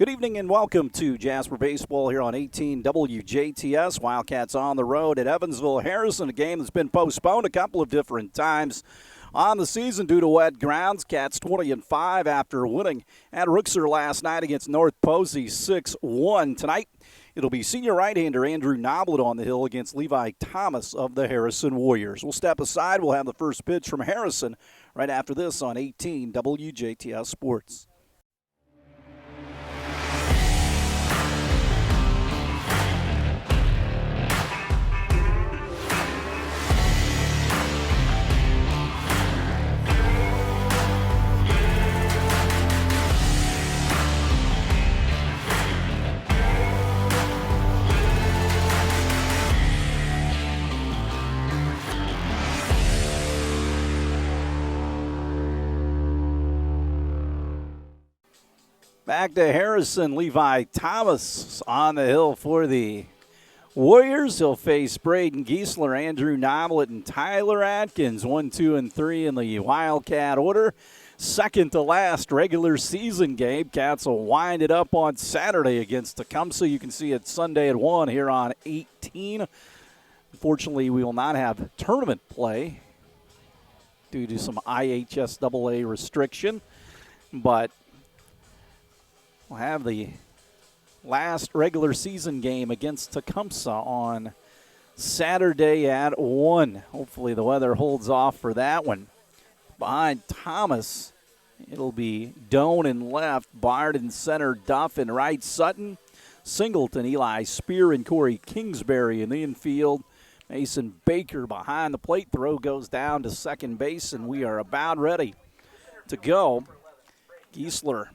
Good evening and welcome to Jasper Baseball here on 18 WJTS. Wildcats on the road at Evansville. Harrison, a game that's been postponed a couple of different times on the season due to wet grounds. Cats 20-5 after winning at Gutgsell last night against North Posey 6-1. Tonight, it'll be senior right-hander Andrew Noblet on the hill against Levi Thomas of the Harrison Warriors. We'll step aside. We'll have the first pitch from Harrison right after this on 18 WJTS Sports. Back to Harrison. Levi Thomas on the hill for the Warriors. He'll face Braden Gutgsell, Andrew Noblet, and Tyler Atkins. 1, 2, and 3 in the Wildcat order. Second to last regular season game. Cats will wind it up on Saturday against Tecumseh. You can see it Sunday at 1 here on 18. Unfortunately, we will not have tournament play due to some IHSAA restriction, but we'll have the last regular season game against Tecumseh on Saturday at 1. Hopefully the weather holds off for that one. Behind Thomas, it'll be Doan in left, Bard in center, Duff in right, Sutton, Singleton, Eli Spear, and Corey Kingsbury in the infield. Mason Baker behind the plate. Throw goes down to second base, and we are about ready to go. Gutgsell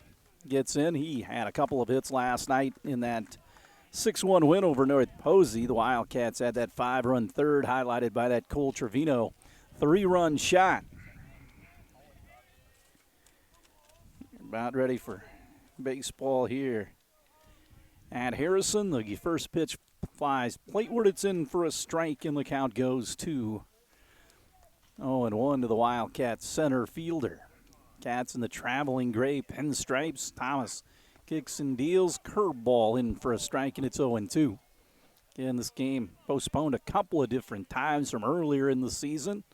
gets in. He had a couple of hits last night in that 6-1 win over North Posey. The Wildcats had that 5-run third, highlighted by that Cole Trevino 3-run shot. About ready for baseball here at Harrison. The first pitch flies plateward. It's in for a strike, and the count goes to 0-1 to the Wildcats center fielder. Cats in the traveling gray pinstripes. Thomas kicks and deals. Curveball in for a strike, and it's 0-2. Again, this game postponed a couple of different times from earlier in the season.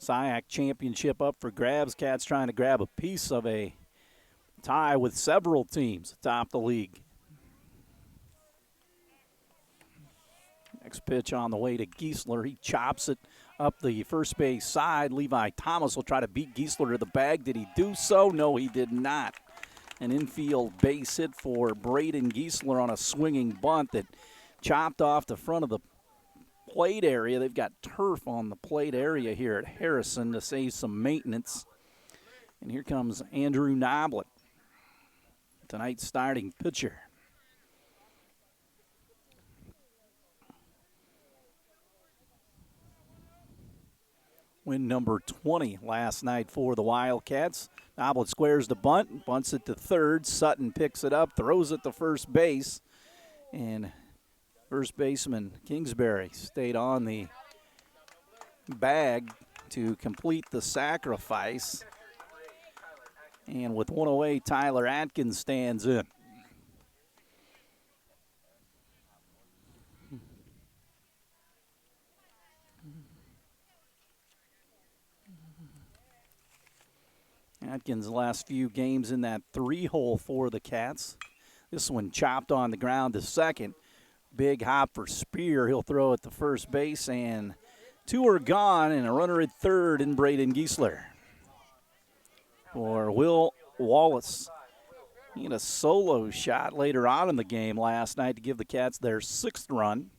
SIAC championship up for grabs. Cats trying to grab a piece of a tie with several teams atop the league. Next pitch on the way to Gutgsell. He chops it up the first base side. Levi Thomas will try to beat Gutgsell to the bag. Did he do so? No, he did not. An infield base hit for Braden Gutgsell on a swinging bunt that chopped off the front of the plate area. They've got turf on the plate area here at Harrison to save some maintenance. And here comes Andrew Noblet, tonight's starting pitcher. Win number 20 last night for the Wildcats. Noblet squares the bunt, bunts it to third. Sutton picks it up, throws it to first base. And first baseman Kingsbury stayed on the bag to complete the sacrifice. And with one away, Tyler Atkins stands in. Atkins' last few games in that 3-hole for the Cats. This one chopped on the ground to second. Big hop for Spear. He'll throw it to first base, and 2 are gone, and a runner at third in Braden Gutgsell. For Will Wallace, he had a solo shot later on in the game last night to give the Cats their 6th run.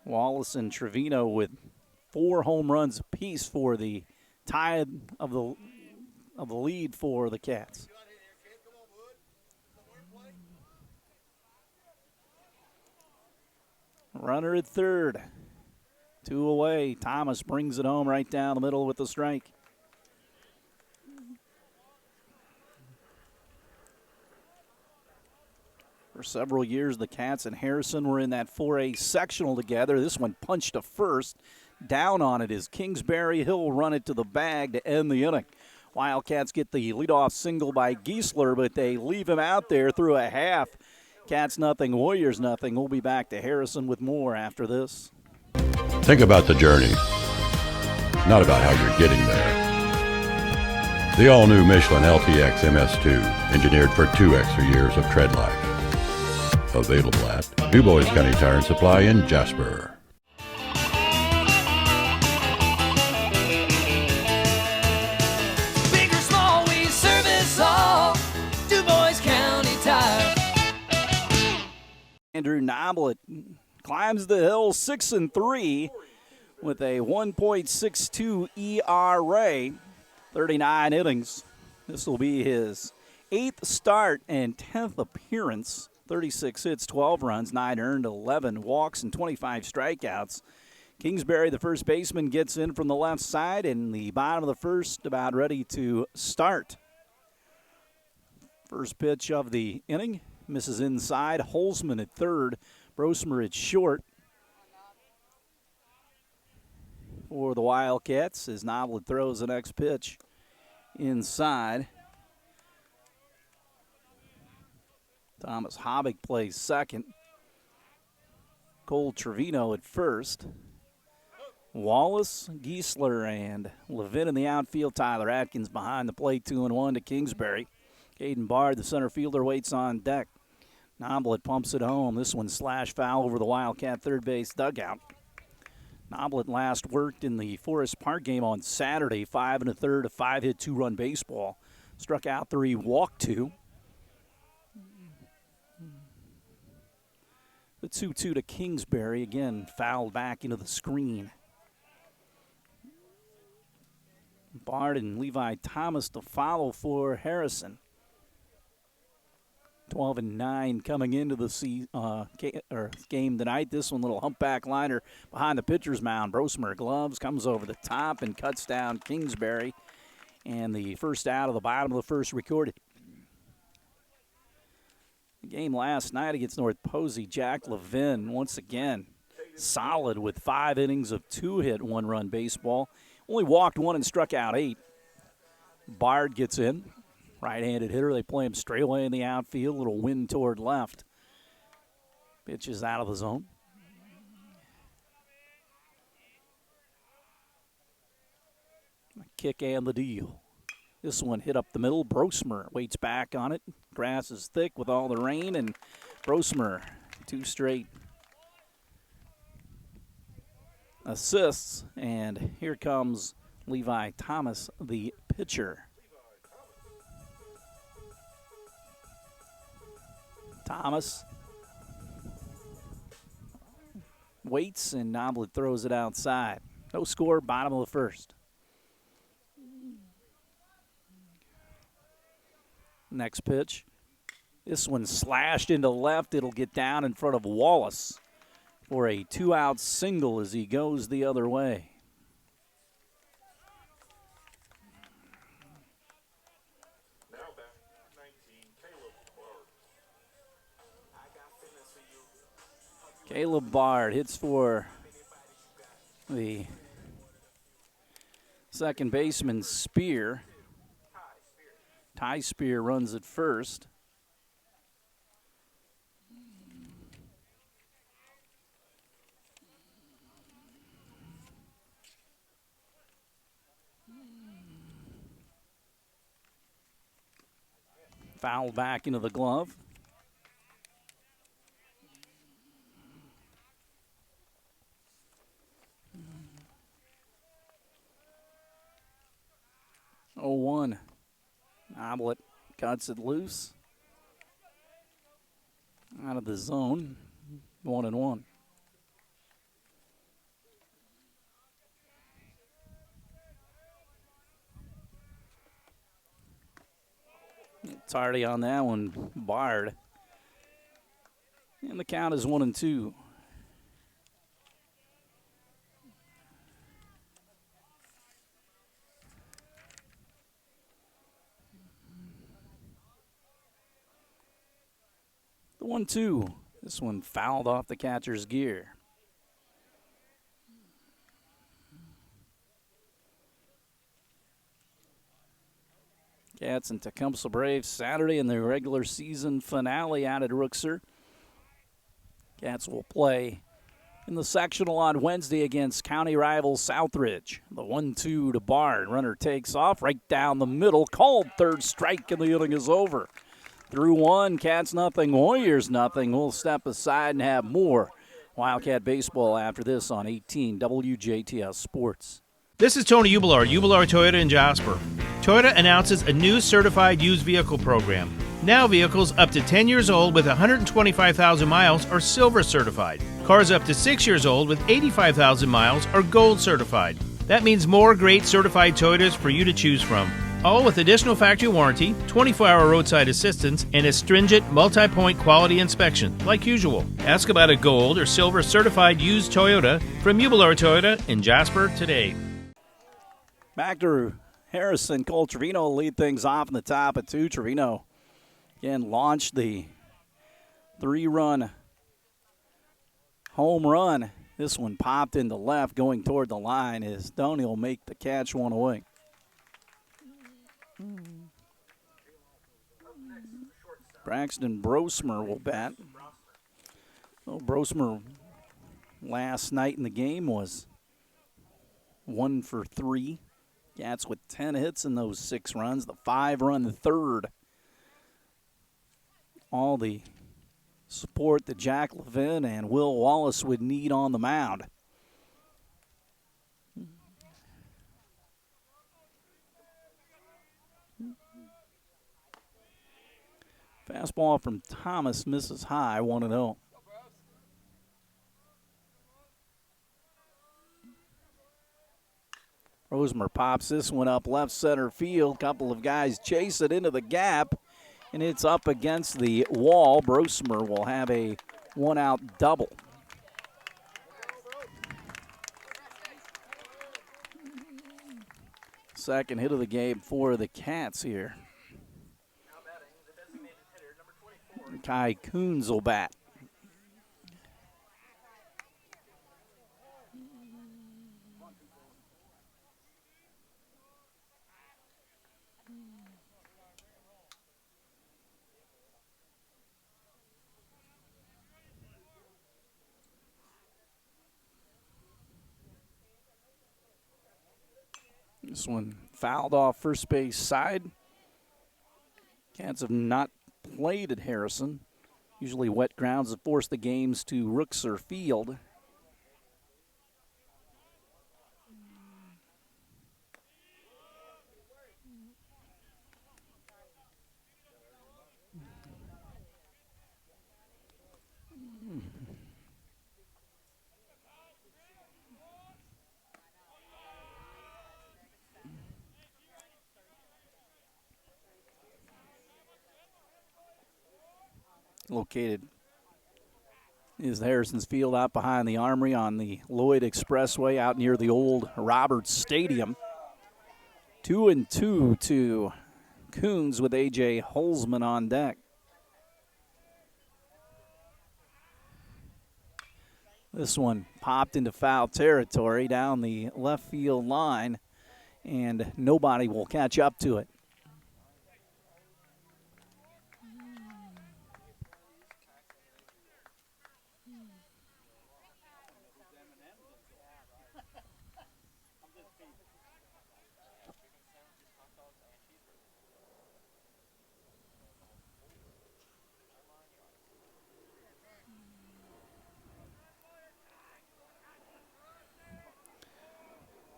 Wallace and Trevino with 4 home runs apiece for the tie of the lead for the Cats. Runner at third. 2 away. Thomas brings it home right down the middle with the strike. For several years, the Cats and Harrison were in that 4A sectional together. This one punched to first. Down on it is Kingsbury. He'll run it to the bag to end the inning. Wildcats get the leadoff single by Giesler, but they leave him out there through a half. Cats nothing, Warriors nothing. We'll be back to Harrison with more after this. Think about the journey, not about how you're getting there. The all-new Michelin LTX MS2, engineered for 2 extra years of tread life. Available at DuBois County Tire and Supply in Jasper. Big or small, we service all. DuBois County Tire. Andrew Noblet climbs the hill 6-3 with a 1.62 ERA, 39 innings. This will be his 8th start and 10th appearance. 36 hits, 12 runs, 9 earned, 11 walks, and 25 strikeouts. Kingsbury, the first baseman, gets in from the left side, and the bottom of the first about ready to start. First pitch of the inning. Misses inside. Holzman at third. Brosmer at short. For the Wildcats as Noblet throws the next pitch inside. Thomas Hobbick plays second. Cole Trevino at first. Wallace, Giesler, and Levin in the outfield. Tyler Atkins behind the plate, 2-1 to Kingsbury. Caden Bard, the center fielder, waits on deck. Noblet pumps it home. This one slash foul over the Wildcat third base dugout. Noblet last worked in the Forest Park game on Saturday, 5 1/3, a 5-hit, 2-run baseball. Struck out 3, walked 2. The 2-2 to Kingsbury, again fouled back into the screen. Bard and Levi Thomas to follow for Harrison. 12-9 coming into the game tonight. This one, little humpback liner behind the pitcher's mound. Brosmer gloves, comes over the top and cuts down Kingsbury. And the first out of the bottom of the first recorded. The game last night against North Posey, Jack Levin once again solid with 5 innings of 2-hit, 1-run baseball. Only walked 1 and struck out 8. Bard gets in. Right-handed hitter. They play him straight away in the outfield. Little wind toward left. Pitch is out of the zone. A kick and the deal. This one hit up the middle. Brosmer waits back on it. Grass is thick with all the rain, and Brosmer 2 straight assists. And here comes Levi Thomas, the pitcher. Thomas waits, and Noblet throws it outside. No score, bottom of the first. Next pitch. This one slashed into left. It'll get down in front of Wallace for a 2-out single as he goes the other way. Caleb Bard hits for the second baseman, Spear. Ty Spear runs at first. Foul back into the glove. Oh, 1. Noblet cuts it loose. Out of the zone. 1-1. Tardy on that one, Bard. And the count is 1-2. The 1-2. This one fouled off the catcher's gear. Wildcats and Tecumseh Braves Saturday in the regular season finale out at Rookser. Cats will play in the sectional on Wednesday against county rival Southridge. The 1-2 to Bard. Runner takes off right down the middle. Called third strike, and the inning is over. Through one, Cats nothing, Warriors nothing. We'll step aside and have more Wildcat baseball after this on 18 WJTS Sports. This is Tony Ubelard, Ubelard Toyota in Jasper. Toyota announces a new certified used vehicle program. Now vehicles up to 10 years old with 125,000 miles are silver certified. Cars up to 6 years old with 85,000 miles are gold certified. That means more great certified Toyotas for you to choose from. All with additional factory warranty, 24-hour roadside assistance, and a stringent multi-point quality inspection, like usual. Ask about a gold or silver certified used Toyota from Ubelard Toyota in Jasper today. Back to Harrison. Cole Trevino will lead things off in the top of 2. Trevino again launched the 3-run home run. This one popped into left going toward the line as Donnie will make the catch one away. Braxton Brosmer will bat. Well, Brosmer last night in the game was 1 for 3. Cats with 10 hits in those 6 runs. The 5-run third. All the support that Jack Levin and Will Wallace would need on the mound. Fastball from Thomas misses high, 1-0. Rosemer pops this one up left center field. Couple of guys chase it into the gap, and it's up against the wall. Brosmer will have a 1-out double. Second hit of the game for the Cats here. Kai Coons will bat. This one fouled off first base side. Cats have not played at Harrison. Usually wet grounds have forced the games to Rookser Field. Located is Harrison's Field out behind the Armory on the Lloyd Expressway out near the old Roberts Stadium. 2-2 to Coons with A.J. Holzman on deck. This one popped into foul territory down the left field line, and nobody will catch up to it.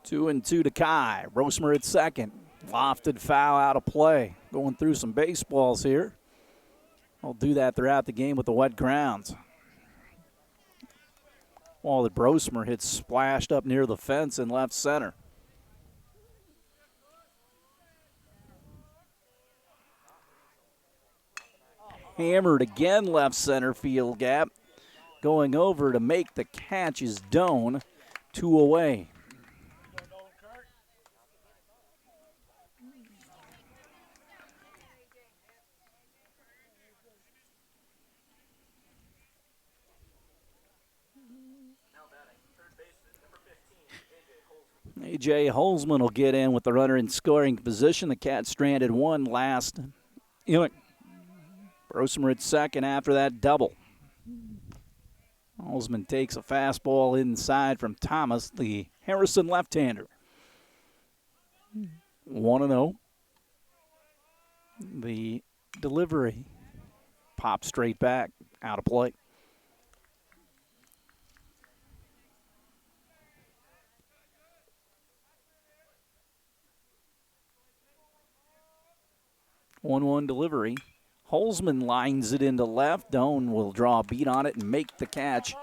Two and two to Kai. Brosmer at second. Lofted foul out of play. Going through some baseballs here. I'll do that throughout the game with the wet grounds. Ball that Brosmer hits splashed up near the fence in left center. Hammered again left center field gap. Going over to make the catch is Doan. 2 away. A.J. Holzman will get in with the runner in scoring position. The Cats stranded one last inning. Brosmer at second after that double. Holzman takes a fastball inside from Thomas, the Harrison left-hander. 1-0. The delivery popped straight back, out of play. One delivery. Holzman lines it into left. Doan will draw a beat on it and make the catch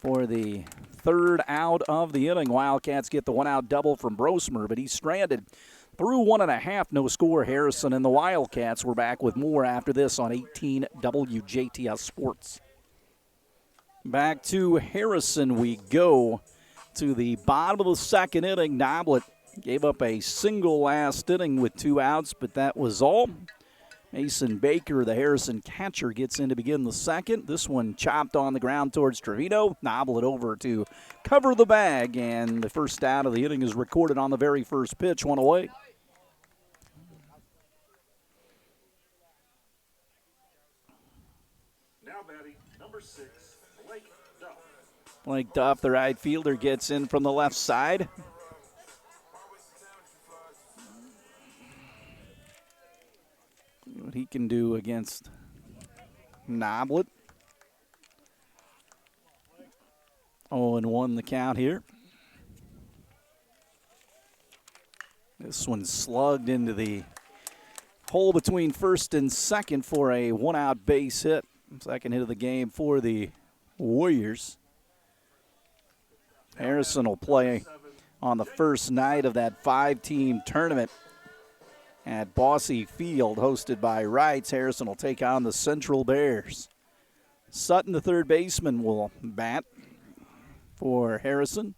for the third out of the inning. Wildcats get the one-out double from Brosmer, but he's stranded. Through 1.5, no score, Harrison, and the Wildcats were back with more after this on 18 WJTS Sports. Back to Harrison we go to the bottom of the second inning. Noblet gave up a single last inning with 2 outs, but that was all. Mason Baker, the Harrison catcher, gets in to begin the second. This one chopped on the ground towards Trevino. Noblet over to cover the bag, and the first out of the inning is recorded on the very first pitch, 1 away. Now batting, number 6, Blake Duff. Blake Duff, the right fielder, gets in from the left side. What he can do against Noblet. 0-1 the count here. This one slugged into the hole between first and second for a one-out base hit. Second hit of the game for the Warriors. Harrison will play on the first night of that 5-team tournament at Bossy Field, hosted by Wrights. Harrison will take on the Central Bears. Sutton, the third baseman, will bat for Harrison.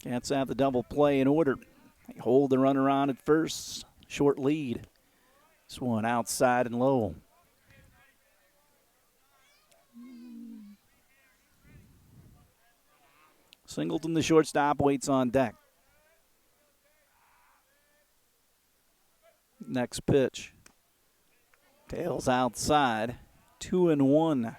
Cats have the double play in order. They hold the runner on at first. Short lead. This one outside and low. Singleton, the shortstop, waits on deck. Next pitch. Tails outside. 2-1.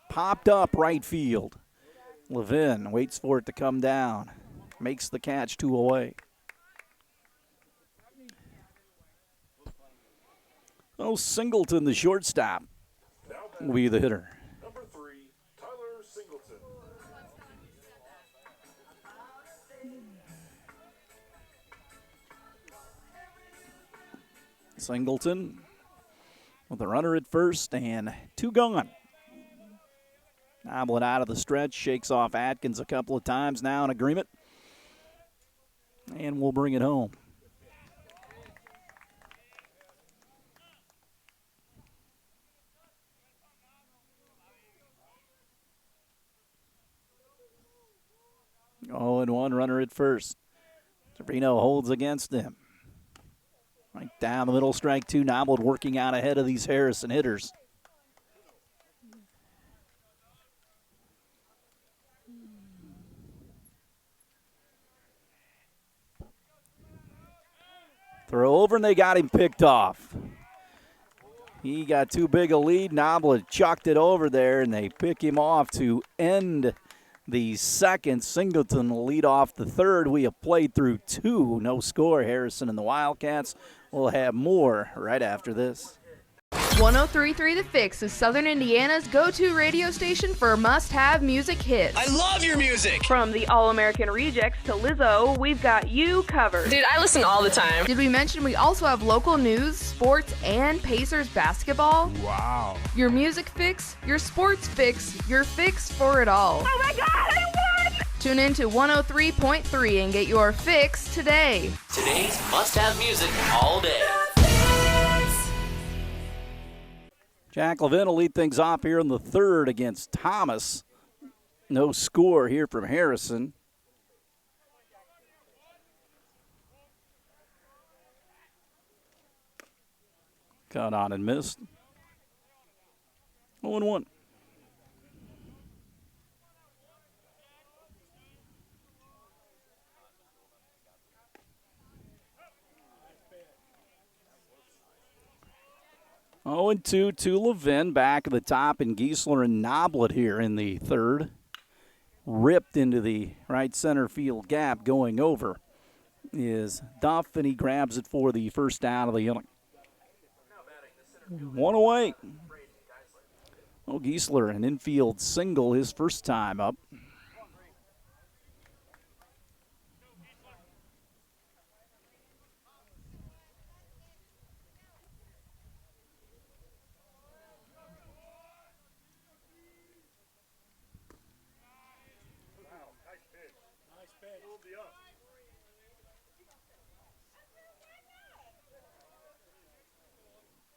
Popped up right field. Levin waits for it to come down. Makes the catch, 2 away. Oh, Singleton, the shortstop, will be the hitter. Number 3, Tyler Singleton. Singleton with a runner at first and 2 gone. Noblet out of the stretch, shakes off Atkins a couple of times now in agreement. And we'll bring it home. Oh, and 1 runner at first. Trevino holds against him. Right down the middle, strike 2. Noblet working out ahead of these Harrison hitters. Throw over, and they got him picked off. He got too big a lead. Noblet chucked it over there, and they pick him off to end the second. Singleton will lead off the third. We have played through 2. No score. Harrison and the Wildcats will have more right after this. 103.3 The Fix is Southern Indiana's go-to radio station for must-have music hits. I love your music! From the All-American Rejects to Lizzo, we've got you covered. Dude, I listen all the time. Did we mention we also have local news, sports, and Pacers basketball? Wow. Your music fix, your sports fix, your fix for it all. Oh my God, I won! Tune in to 103.3 and get your fix today. Today's must-have music all day. Jack Levin will lead things off here in the third against Thomas. No score here from Harrison. Caught on and missed. 0-1. Oh, and 2 to Levin. Back at the top, and Giesler and Noblet here in the third. Ripped into the right center field gap. Going over is Duff, and he grabs it for the first down of the inning. 1 away. Oh, Giesler, an infield single his first time up.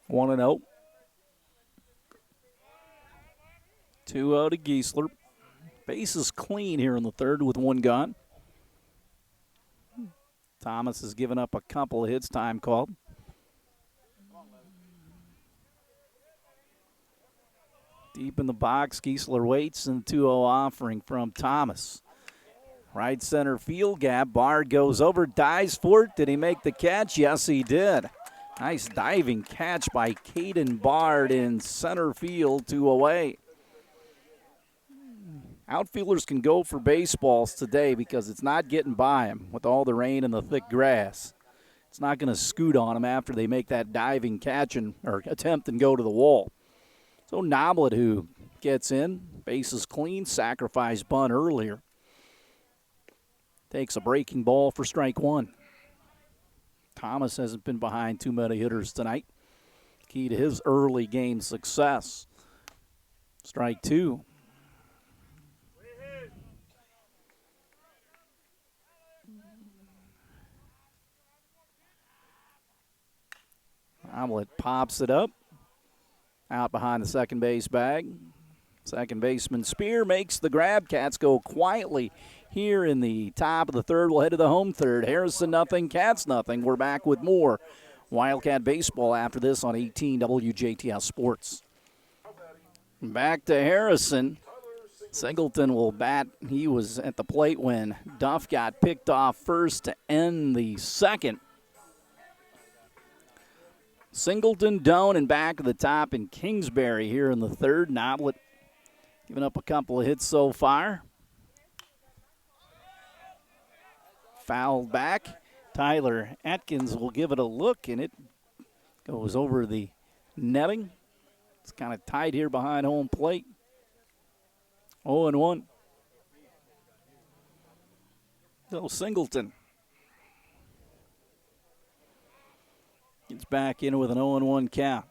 One and 0. 2-0 to Giesler. Base is clean here in the third with one gone. Thomas has given up a couple of hits, time called. Deep in the box, Giesler waits, and 2-0 offering from Thomas. Right center field gap. Bard goes over, dives for it. Did he make the catch? Yes, he did. Nice diving catch by Caden Bard in center field, 2 away. Outfielders can go for baseballs today because it's not getting by them with all the rain and the thick grass. It's not going to scoot on them after they make that diving catch or attempt and go to the wall. So Noblet, who gets in, base is clean, sacrifice bunt earlier. Takes a breaking ball for strike one. Thomas hasn't been behind too many hitters tonight. Key to his early game success. Strike two. Omelet pops it up. Out behind the second base bag. Second baseman Spear makes the grab. Cats go quietly here in the top of the third. We'll head to the home third. Harrison nothing, Cats nothing. We're back with more Wildcat baseball after this on 18 WJTS Sports. Back to Harrison. Singleton will bat. He was at the plate when Duff got picked off first to end the second. Singleton, Doan, and back at the top, and Kingsbury here in the third. Noblet giving up a couple of hits so far. Fouled back. Tyler Atkins will give it a look, and it goes over the netting. It's kind of tight here behind home plate. 0-1. So Singleton gets back in with an 0-1 count.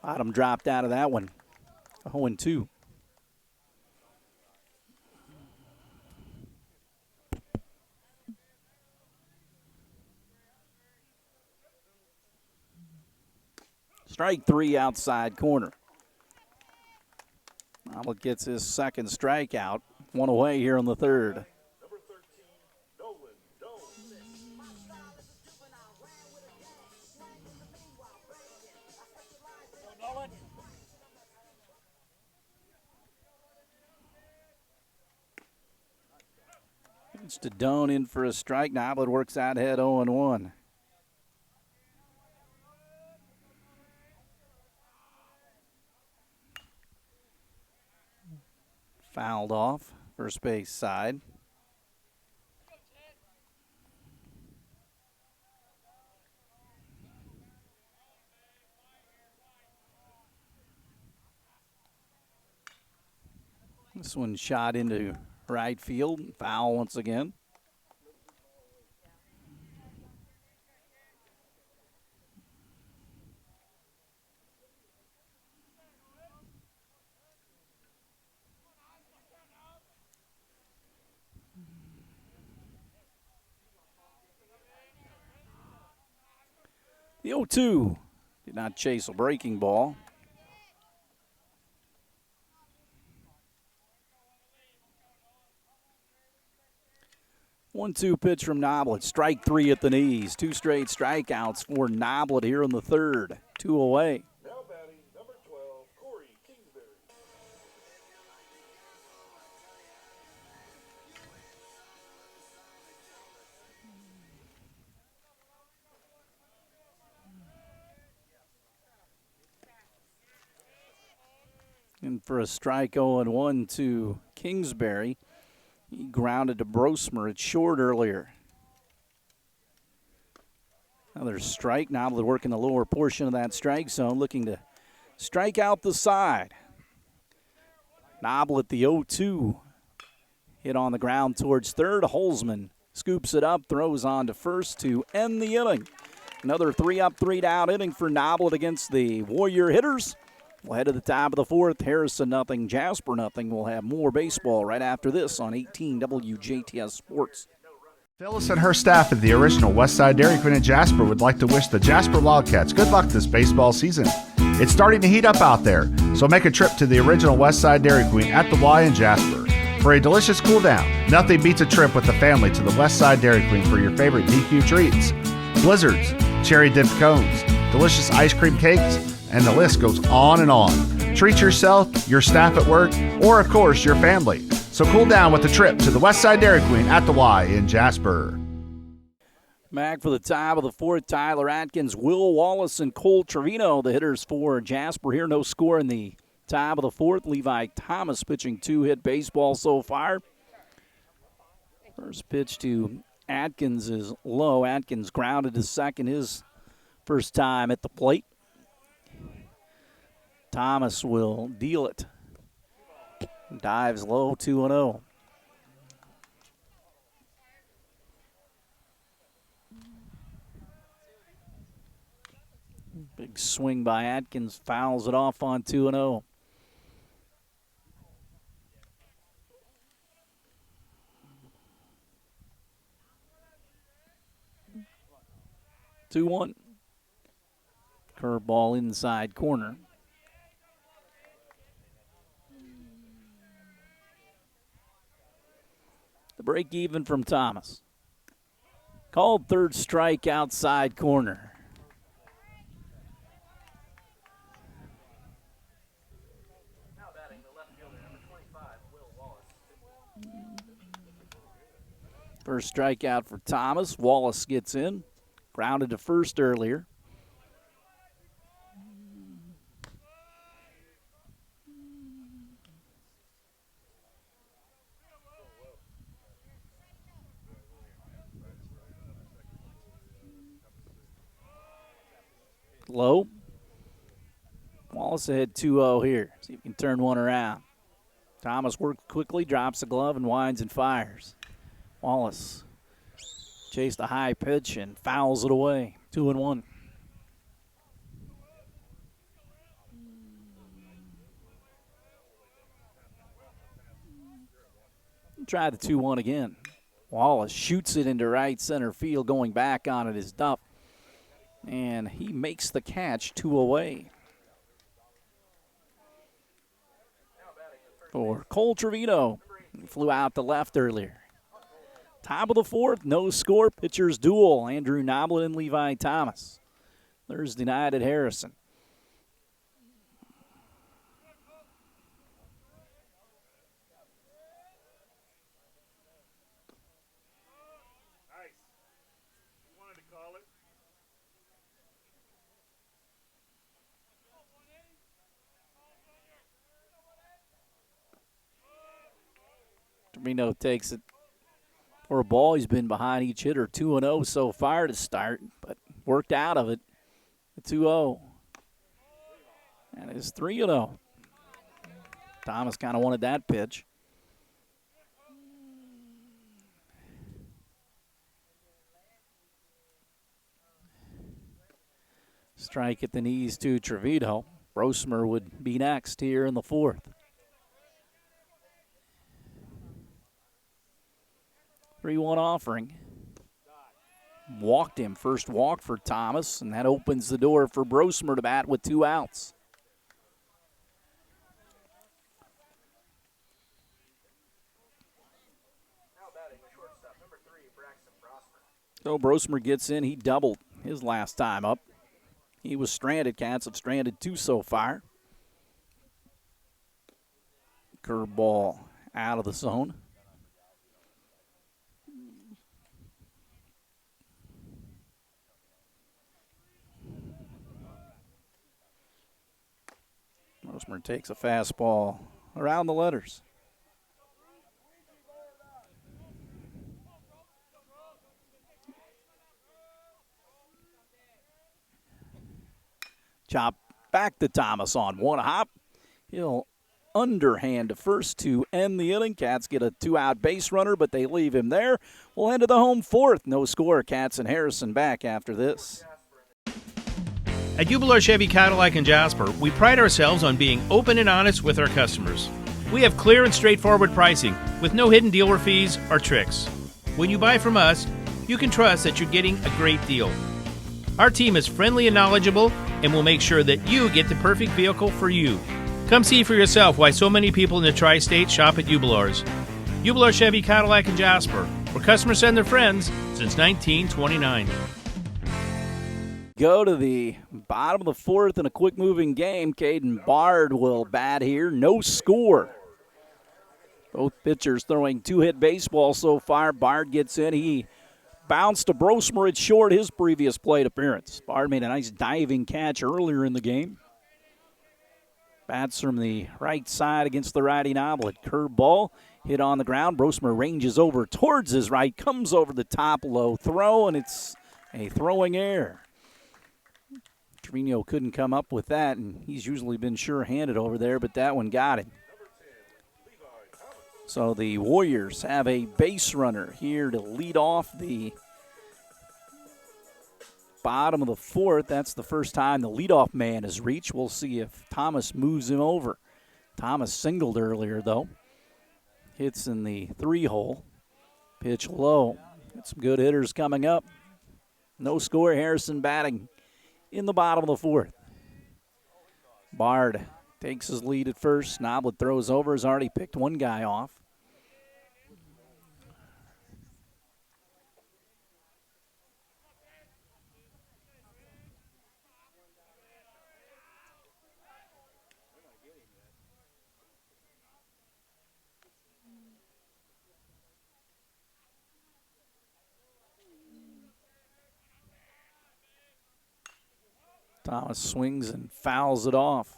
Bottom dropped out of that one. 0-2. Strike three outside corner. Noblet gets his second strikeout. One away here in the third. Number 13, Nolan Doan. It's to Doan in for a strike. Noblet works out ahead 0-1. Fouled off, first base side. This one shot into right field, foul once again. The 0-2 did not chase a breaking ball. 1-2 pitch from Noblet. Strike 3 at the knees. 2 straight strikeouts for Noblet here in the third. 2 away. Now batting number 12, Corey Kingsbury. And for a strike 0-1 to Kingsbury. He grounded to Brosmer at short earlier. Another strike. Noblet working the lower portion of that strike zone, looking to strike out the side. Noblet the 0-2. Hit on the ground towards third. Holzman scoops it up, throws on to first to end the inning. Another 3-up, 3-down inning for Noblet against the Warrior hitters. We'll head to the top of the fourth. Harrison nothing, Jasper nothing. We'll have more baseball right after this on 18 WJTS Sports. Phyllis and her staff at the original Westside Dairy Queen in Jasper would like to wish the Jasper Wildcats good luck this baseball season. It's starting to heat up out there, so make a trip to the original Westside Dairy Queen at the Y in Jasper. For a delicious cool down, nothing beats a trip with the family to the Westside Dairy Queen for your favorite DQ treats. Blizzards, cherry dipped cones, delicious ice cream cakes, and the list goes on and on. Treat yourself, your staff at work, or of course your family. So cool down with a trip to the Westside Dairy Queen at the Y in Jasper. Back for the top of the fourth, Tyler Atkins, Will Wallace, and Cole Trevino, the hitters for Jasper here. No score in the top of the fourth. Levi Thomas pitching 2-hit baseball so far. First pitch to Atkins is low. Atkins grounded to second, his first time at the plate. Thomas will deal it. Dives low, 2-0. Big swing by Atkins, fouls it off on 2-0. Two-one. Curveball inside corner. The break even from Thomas. Called third strike outside corner. Now batting the left fielder, number 25, Will Wallace. First strikeout for Thomas. Wallace gets in. Grounded to first earlier. Low. Wallace ahead 2-0 here. See if he can turn one around. Thomas works quickly, drops the glove, and winds and fires. Wallace chased a high pitch and fouls it away. 2-1. Try the 2-1 again. Wallace shoots it into right center field. Going back on it is Duff. And he makes the catch, 2 away. For Cole Trevino. He flew out to left earlier. Top of the fourth, no score. Pitchers duel. Andrew Noblet and Levi Thomas. Thursday night at Harrison. Nice. You wanted to call it. Trevino takes it for a ball. He's been behind each hitter 2-0 so far to start, but worked out of it. 2-0. And it's 3-0. Thomas kind of wanted that pitch. Strike at the knees to Trevino. Brosmer would be next here in the fourth. 3-1 offering. Walked him. First walk for Thomas, and that opens the door for Brosmer to bat with 2 outs. Now batting the shortstop, number 3, So Brosmer gets in. He doubled his last time up. He was stranded. Cats have stranded 2 so far. Curveball out of the zone. Brosmer takes a fastball around the letters. Chop back to Thomas on one hop. He'll underhand to first to end the inning. Cats get a 2-out base runner, but they leave him there. We'll head to the home fourth. No score. Cats and Harrison back after this. At Jubilar Chevy Cadillac in Jasper, we pride ourselves on being open and honest with our customers. We have clear and straightforward pricing with no hidden dealer fees or tricks. When you buy from us, you can trust that you're getting a great deal. Our team is friendly and knowledgeable and will make sure that you get the perfect vehicle for you. Come see for yourself why so many people in the tri-state shop at Jubilar's. Jubilar Chevy Cadillac in Jasper, where customers send their friends since 1929. Go to the bottom of the fourth in a quick-moving game. Caden Bard will bat here. No score. Both pitchers throwing 2-hit baseball so far. Bard gets in. He bounced to Brosmer at short his previous plate appearance. Bard made a nice diving catch earlier in the game. Bats from the right side against the righty Noblet. Curveball hit on the ground. Brosmer ranges over towards his right, comes over the top, low throw, and it's a throwing error. Trevino couldn't come up with that, and he's usually been sure-handed over there, but that one got him. So the Warriors have a base runner here to lead off the bottom of the fourth. That's the first time the leadoff man has reached. We'll see if Thomas moves him over. Thomas singled earlier, though. Hits in the 3-hole. Pitch low. Got some good hitters coming up. No score. Harrison batting in the bottom of the fourth. Bard takes his lead at first. Noblet throws over. Has already picked one guy off. Thomas swings and fouls it off.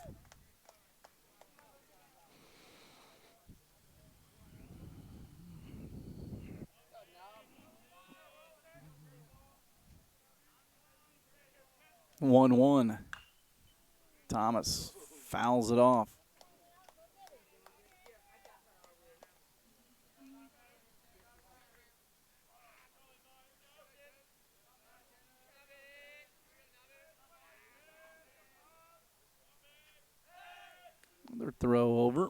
One. Thomas fouls it off. Another throw over.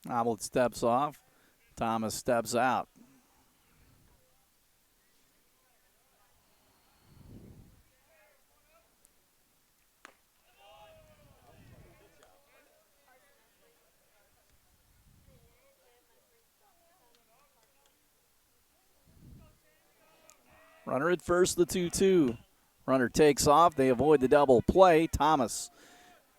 Noblet steps off. Thomas steps out. Runner at first, the 2-2. Runner takes off. They avoid the double play. Thomas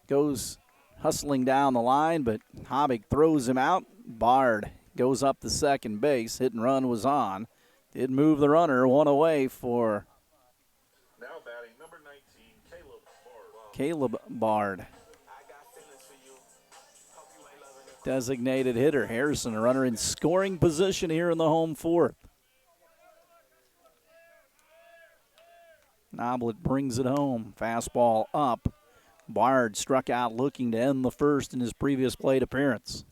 goes hustling down the line, but Habig throws him out. Bard goes up to second base. Hit and run was on. Did move the runner one away for Now batting number 19, Caleb Bard. Designated hitter. Harrison, a runner in scoring position here in the home fourth. Noblet brings it home. Fastball up. Bard struck out looking to end the first in his previous plate appearance.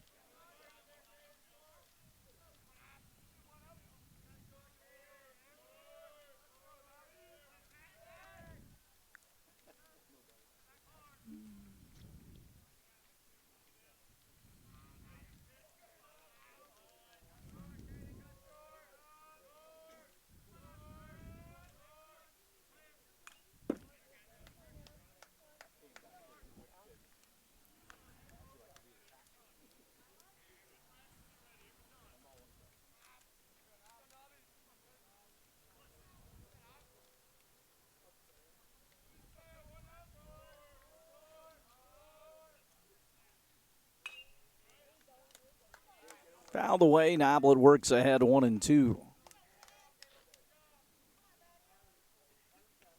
Fouled away. Noblet works ahead 1-2.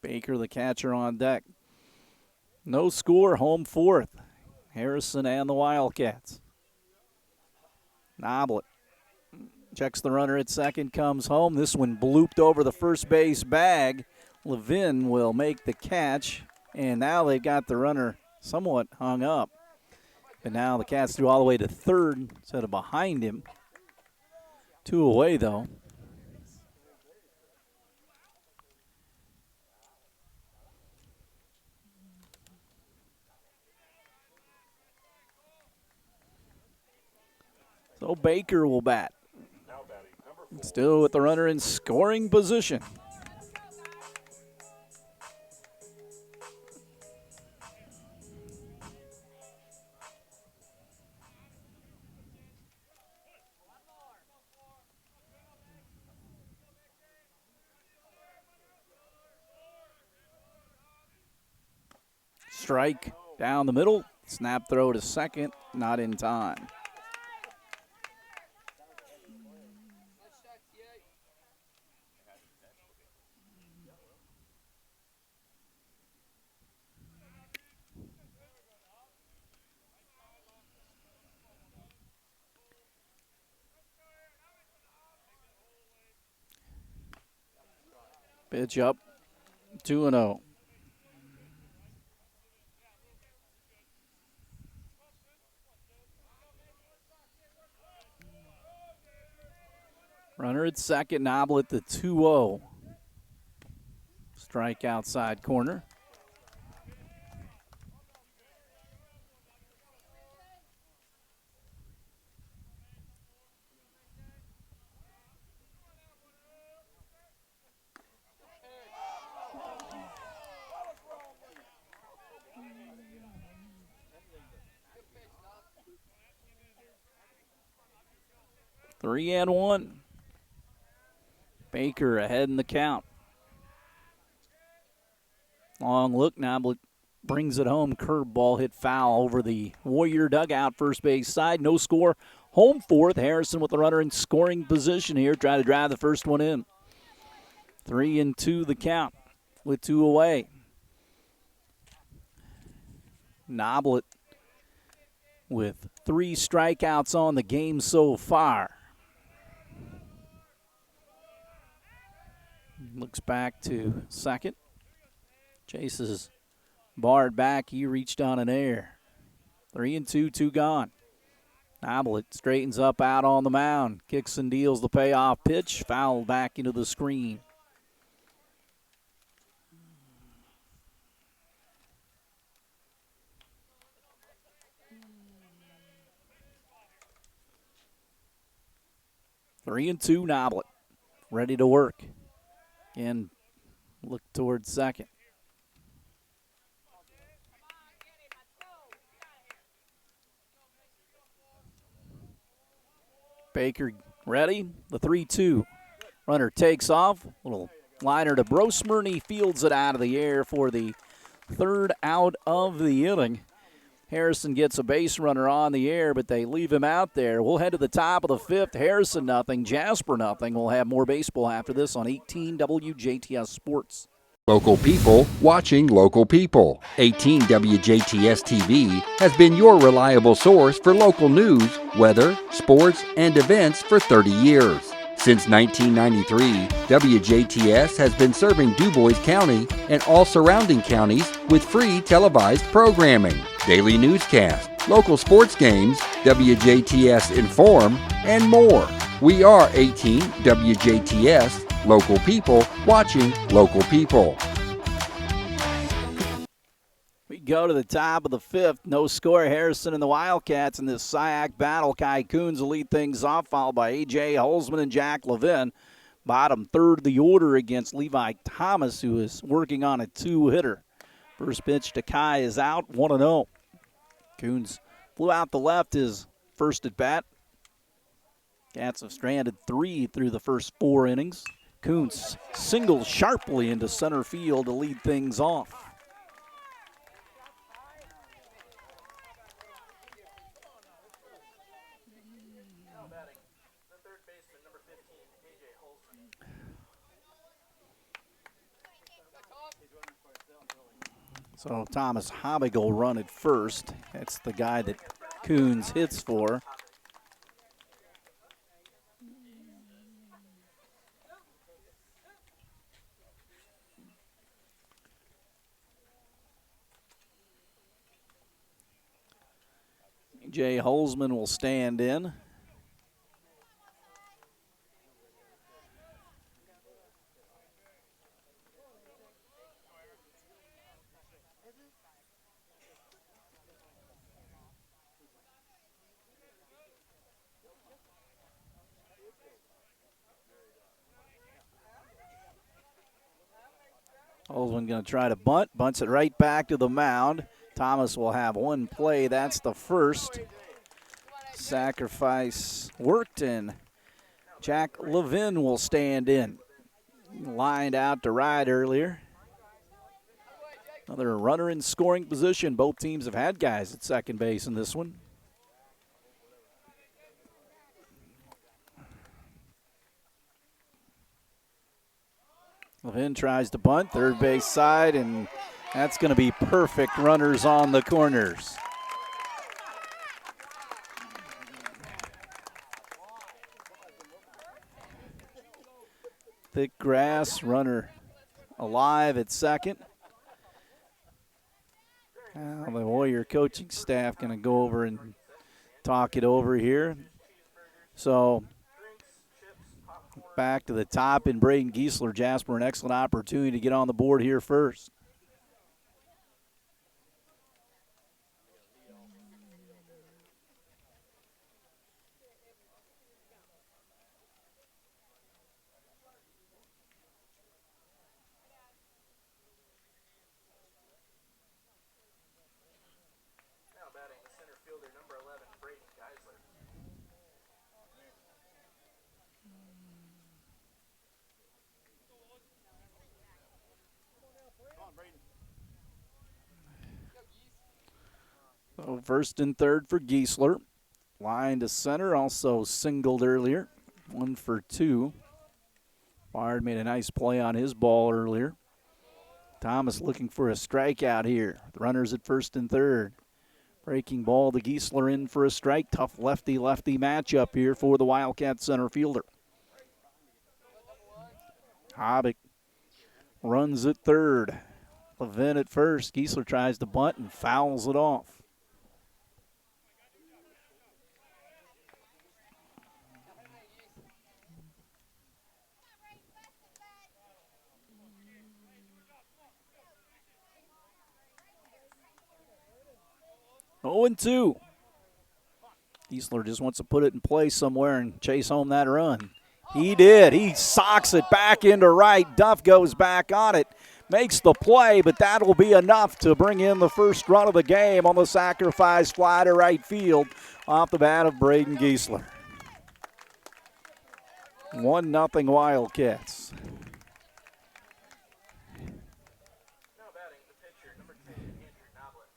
Baker, the catcher, on deck. No score, home fourth. Harrison and the Wildcats. Noblet checks the runner at second, comes home. This one blooped over the first base bag. Levin will make the catch, and now they've got the runner somewhat hung up. And now the Cats threw all the way to third instead of behind him. 2 away, though. So Baker will bat. Still with the runner in scoring position. Strike down the middle. Snap throw to second. Not in time. Pitch up, 2-0. Runner at second, Noblet the 2-0. Strike outside corner. Three and one. Baker ahead in the count. Long look, Noblet brings it home. Curveball hit foul over the Warrior dugout, first base side. No score. Home fourth. Harrison with the runner in scoring position here. Try to drive the first one in. 3-2 the count with 2 away. Noblet with 3 strikeouts on the game so far. Looks back to second. Chases Bard back. He reached on an error. 3-2, 2 gone. Noblet straightens up out on the mound. Kicks and deals the payoff pitch. Fouled back into the screen. Three and two, Noblet ready to work. And look towards second. Baker ready. The 3-2. Runner takes off. Little liner to Brosmer, and he fields it out of the air for the third out of the inning. Harrison gets a base runner on the air, but they leave him out there. We'll head to the top of the fifth. Harrison nothing, Jasper nothing. We'll have more baseball after this on 18 WJTS Sports. Local people watching local people. 18 WJTS TV has been your reliable source for local news, weather, sports, and events for 30 years. Since 1993, WJTS has been serving DuBois County and all surrounding counties with free televised programming, daily newscasts, local sports games, WJTS Inform, and more. We are 18 WJTS, local people watching local people. We go to the top of the fifth. No score. Harrison and the Wildcats in this SIAC battle. Kai Coons will lead things off, followed by A.J. Holzman and Jack Levin. Bottom third of the order against Levi Thomas, who is working on a 2-hitter. First pitch to Kai is out, 1-0. Coons flew out the left his first at bat. Cats have stranded 3 through the first 4 innings. Coons singles sharply into center field to lead things off. So Thomas Habig will run it first. That's the guy that Coons hits for. Jay Holzman will stand in. Holzman going to try to bunt. Bunts it right back to the mound. Thomas will have one play. That's the first. Sacrifice worked, and Jack Levin will stand in. Lined out to right earlier. Another runner in scoring position. Both teams have had guys at second base in this one. Levin tries to bunt, third base side, and that's going to be perfect. Runners on the corners. Thick grass, runner alive at second. Now the Warrior coaching staff going to go over and talk it over here. So back to the top, and Braden Giesler, Jasper, an excellent opportunity to get on the board here first. Now batting the center fielder, number 11, Braden Geisler. So first and third for Giesler. Line to center, also singled earlier. 1 for 2. Bard made a nice play on his ball earlier. Thomas looking for a strikeout here. The runners at first and third. Breaking ball to Giesler in for a strike. Tough lefty-lefty matchup here for the Wildcat center fielder. Habig runs at third. Levin at first. Giesler tries to bunt and fouls it off. Oh, 0-2. Giesler just wants to put it in play somewhere and chase home that run. He did. He socks it back into right. Duff goes back on it, makes the play, but that'll be enough to bring in the first run of the game on the sacrifice fly to right field off the bat of Braden Giesler. 1-0 Wildcats. Now batting the pitcher, number 10, Andrew Noblet.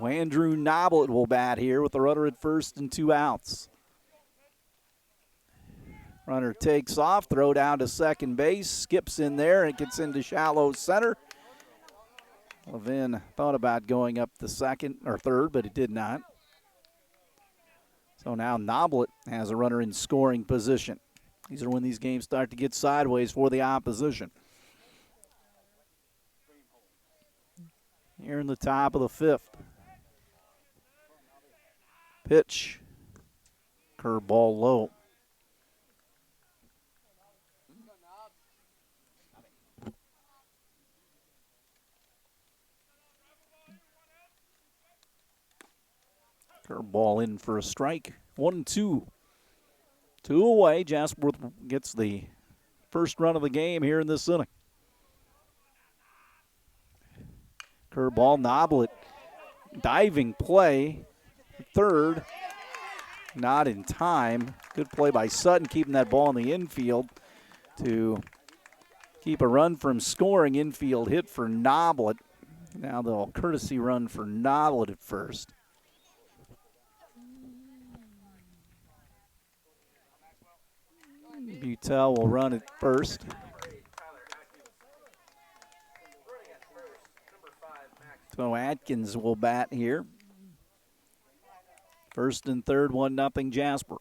So Andrew Noblet will bat here with the runner at first and 2 outs. Runner takes off, throw down to second base, skips in there and gets into shallow center. Levin thought about going up the second or third, but it did not. So now Noblet has a runner in scoring position. These are when these games start to get sideways for the opposition. Here in the top of the 5th. Pitch. Curveball low. Curveball in for a strike. 1-2. 2 away. Jasper gets the first run of the game here in this inning. Curveball, Noblet. Diving play. Third. Not in time. Good play by Sutton, keeping that ball in the infield to keep a run from scoring. Infield hit for Noblet. Now the courtesy run for Noblet at first. Butel will run at first. So Atkins will bat here. First and third, 1-0 Jasper.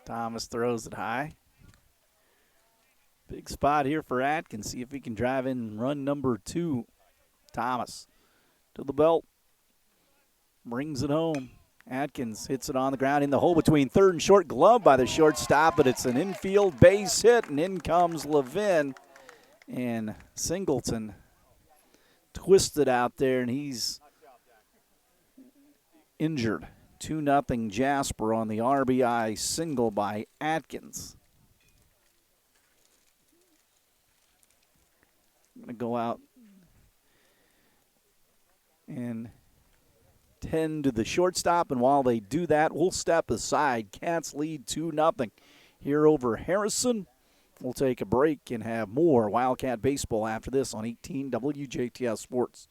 Thomas throws it high. Big spot here for Atkins. See if he can drive in run number 2. Thomas to the belt. Brings it home. Atkins hits it on the ground in the hole between third and short. Glove by the shortstop, but it's an infield base hit, and in comes Levin. And Singleton twisted out there, and he's injured. 2-0 Jasper on the RBI single by Atkins. I'm going to go out and tend to the shortstop, and while they do that, we'll step aside. Cats lead 2-0 here over Harrison. We'll take a break and have more Wildcat baseball after this on 18 WJTS Sports.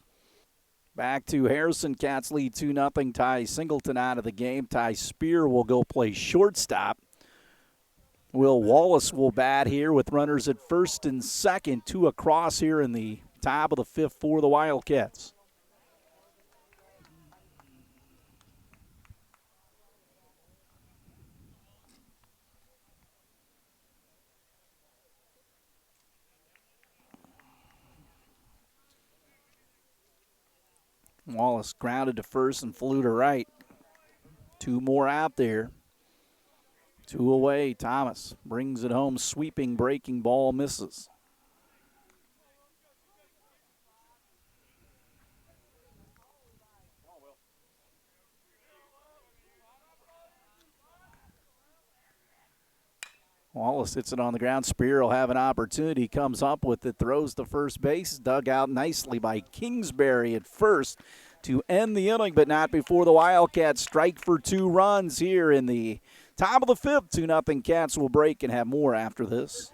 Back to Harrison. Cats lead 2-0. Ty Singleton out of the game. Ty Spear will go play shortstop. Will Wallace will bat here with runners at first and second. 2 across here in the top of the 5th for the Wildcats. Wallace grounded to first and flew to right. 2 more out there. 2 away. Thomas brings it home. Sweeping, breaking ball misses. Wallace hits it on the ground. Spear will have an opportunity. Comes up with it. Throws to first base. Dug out nicely by Kingsbury at first to end the inning, but not before the Wildcats strike for 2 runs here in the top of the 5th. 2-0 Cats will break and have more after this.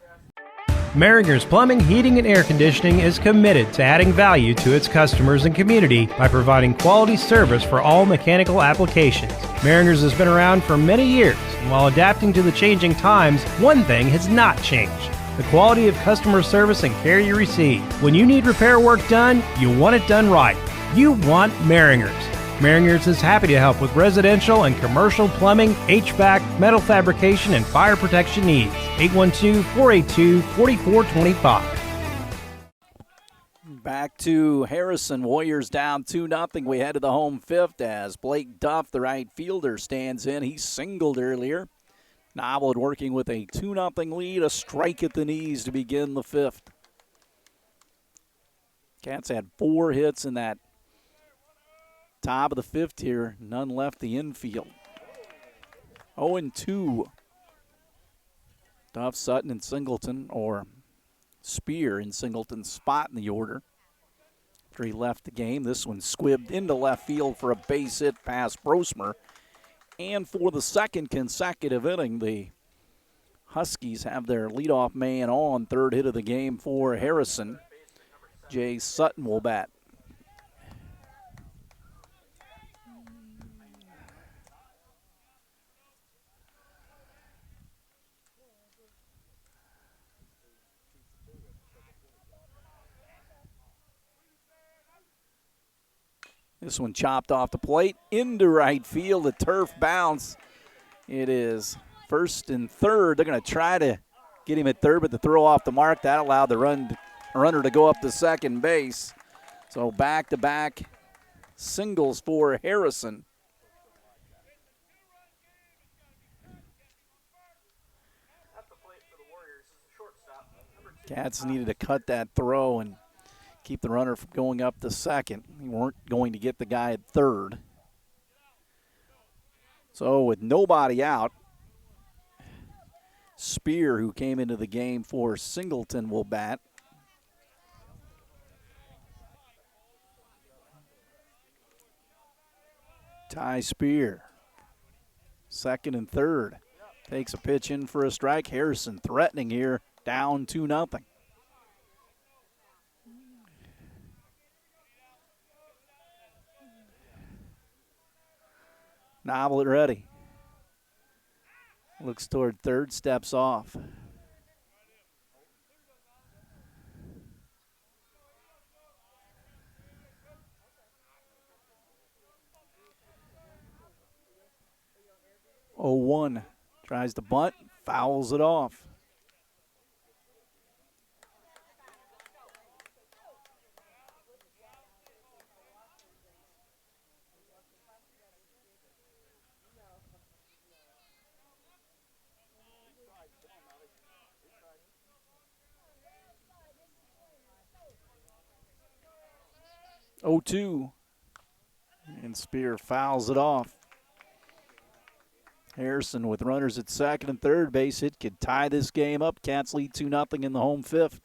Maringer's Plumbing, Heating, and Air Conditioning is committed to adding value to its customers and community by providing quality service for all mechanical applications. Maringer's has been around for many years, and while adapting to the changing times, one thing has not changed: the quality of customer service and care you receive. When you need repair work done, you want it done right. You want Maringer's. Maringer's is happy to help with residential and commercial plumbing, HVAC, metal fabrication, and fire protection needs. 812-482-4425. Back to Harrison. Warriors down 2-0. We head to the home 5th as Blake Duff, the right fielder, stands in. He singled earlier. Novelwood working with a 2-0 lead. A strike at the knees to begin the 5th. Cats had 4 hits in that top of the 5th here. None left the infield. 0-2. Duff, Sutton, and Singleton, or Spear in Singleton's spot in the order. After he left the game, this one squibbed into left field for a base hit past Brosmer. And for the second consecutive inning, the Huskies have their leadoff man on. 3rd hit of the game for Harrison. Jay Sutton will bat. This one chopped off the plate into right field. The turf bounce. It is 1st and 3rd. They're going to try to get him at 3rd, but the throw off the mark, that allowed the runner to go up to 2nd base. So back-to-back singles for Harrison. Cats needed to cut that throw and keep the runner from going up to 2nd. They weren't going to get the guy at 3rd. So with nobody out, Spear, who came into the game for Singleton, will bat. Ty Spear. Second and third. Takes a pitch in for a strike. Harrison threatening here, down 2-0. Noblet ready. Looks toward third, steps off. Oh, 1 tries to bunt, fouls it off. Oh, 2. And Spear fouls it off. Harrison with runners at second and third base. It could tie this game up. Cats lead 2-0 in the home fifth.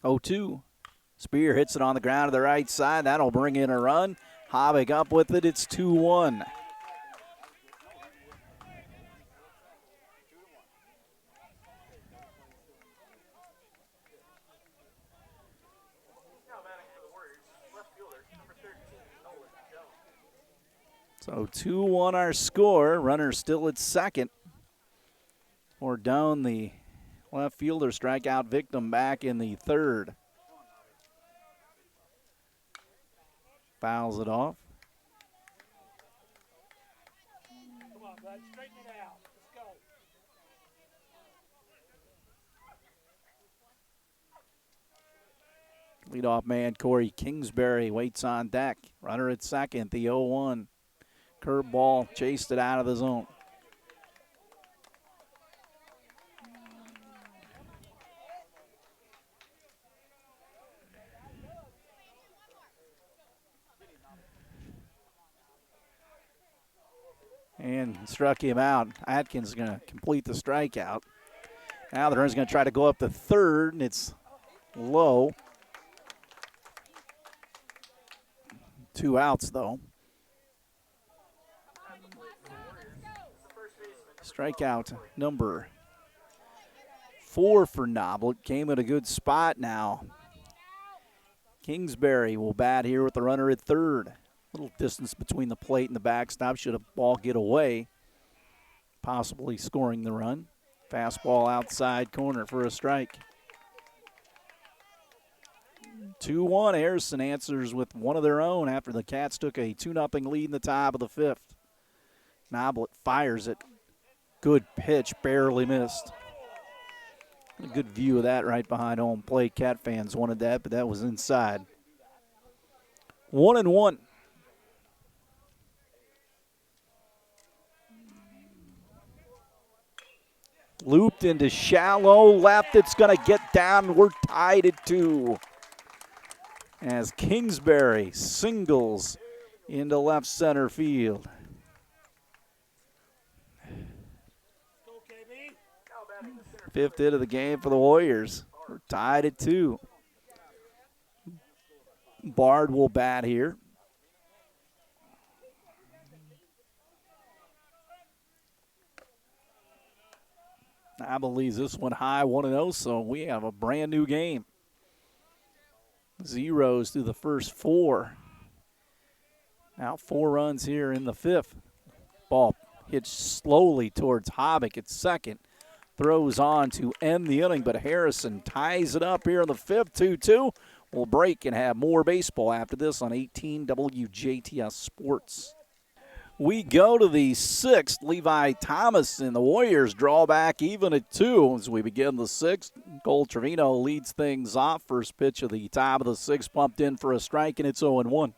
Oh, 2. Spear hits it on the ground to the right side. That'll bring in a run. Havoc up with it. It's 2-1. So 2-1 our score. Runner still at second. Or down the left fielder strikeout victim back in the third. Fouls it off. Come on, bud. Straighten it out. Let's go. Leadoff man Corey Kingsbury waits on deck. Runner at second, the 0-1. Curveball chased it out of the zone. And struck him out. Atkins is going to complete the strikeout. Now the runner's going to try to go up to third, and it's low. 2 outs, though. Strikeout number 4 for Noblet. Came at a good spot now. Kingsbury will bat here with the runner at third. Little distance between the plate and the backstop. Should a ball get away, possibly scoring the run. Fastball outside corner for a strike. 2-1. Harrison answers with one of their own after the Cats took a 2-0 lead in the top of the fifth. Noblet fires it. Good pitch, barely missed. A good view of that right behind home plate. Cat fans wanted that, but that was inside. 1-1. Looped into shallow left. It's going to get down. We're tied at 2. As Kingsbury singles into left center field. Fifth hit of the game for the Warriors. We're tied at 2. Bard will bat here. I believe this one high 1-0, so we have a brand new game. Zeros through the first 4. Now 4 runs here in the fifth. Ball hits slowly towards Havoc at second. Throws on to end the inning, but Harrison ties it up here in the fifth, 2-2. We'll break and have more baseball after this on 18 WJTS Sports. We go to the 6th. Levi Thomas and the Warriors draw back even at 2 as we begin the 6th. Cole Trevino leads things off. First pitch of the top of the 6th pumped in for a strike, and it's 0-1.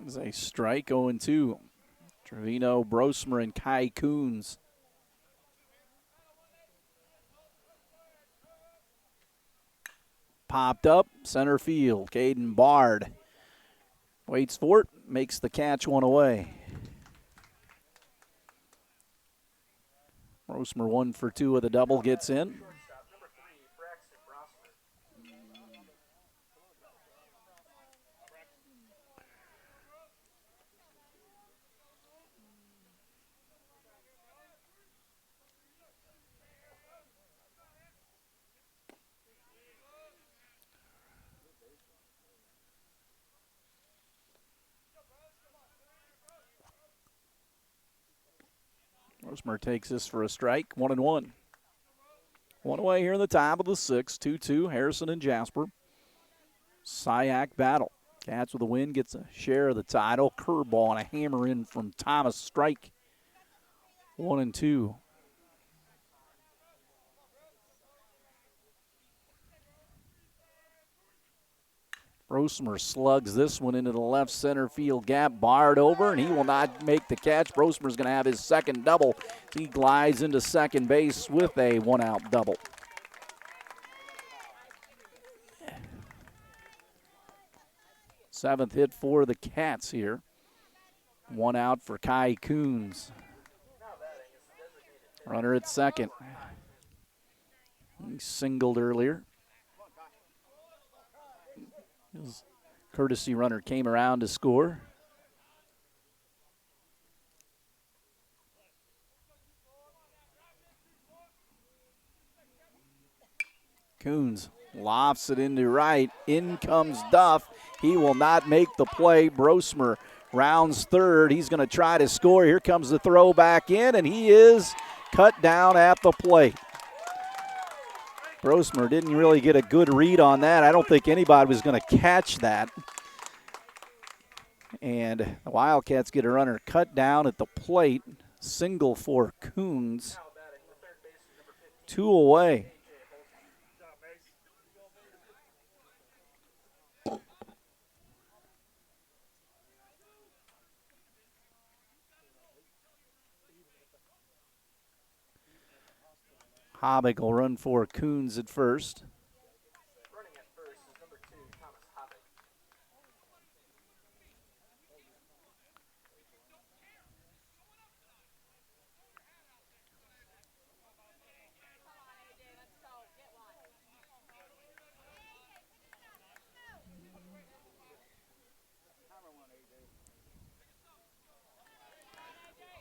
It's a strike, 0-2. Trevino, Brosmer, and Kai Coons. Popped up, center field. Caden Bard Waits for it, makes the catch one away. Rosemer 1 for 2 with a double, gets in. Rosemer takes this for a strike, 1-1. One away here in the top of the 6th, 2-2, Harrison and Jasper. SIAC battle. Cats with a win, gets a share of the title. Curveball and a hammer in from Thomas, strike. 1-2. Rosemer slugs this one into the left center field gap. Barred over, and he will not make the catch. Rosemer's going to have his second double. He glides into second base with a one-out double. Seventh hit for the Cats here. One out for Kai Coons. Runner at second. He singled earlier. His courtesy runner came around to score. Coons lofts it into right. In comes Duff. He will not make the play. Rosemer rounds third. He's going to try to score. Here comes the throw back in, and he is cut down at the plate. Rosemer didn't really get a good read on that. I don't think anybody was going to catch that. And the Wildcats get a runner cut down at the plate. Single for Coons. 2 away. Hobbick will run for Coons at first. Running at first is number 2, Thomas Hobbick.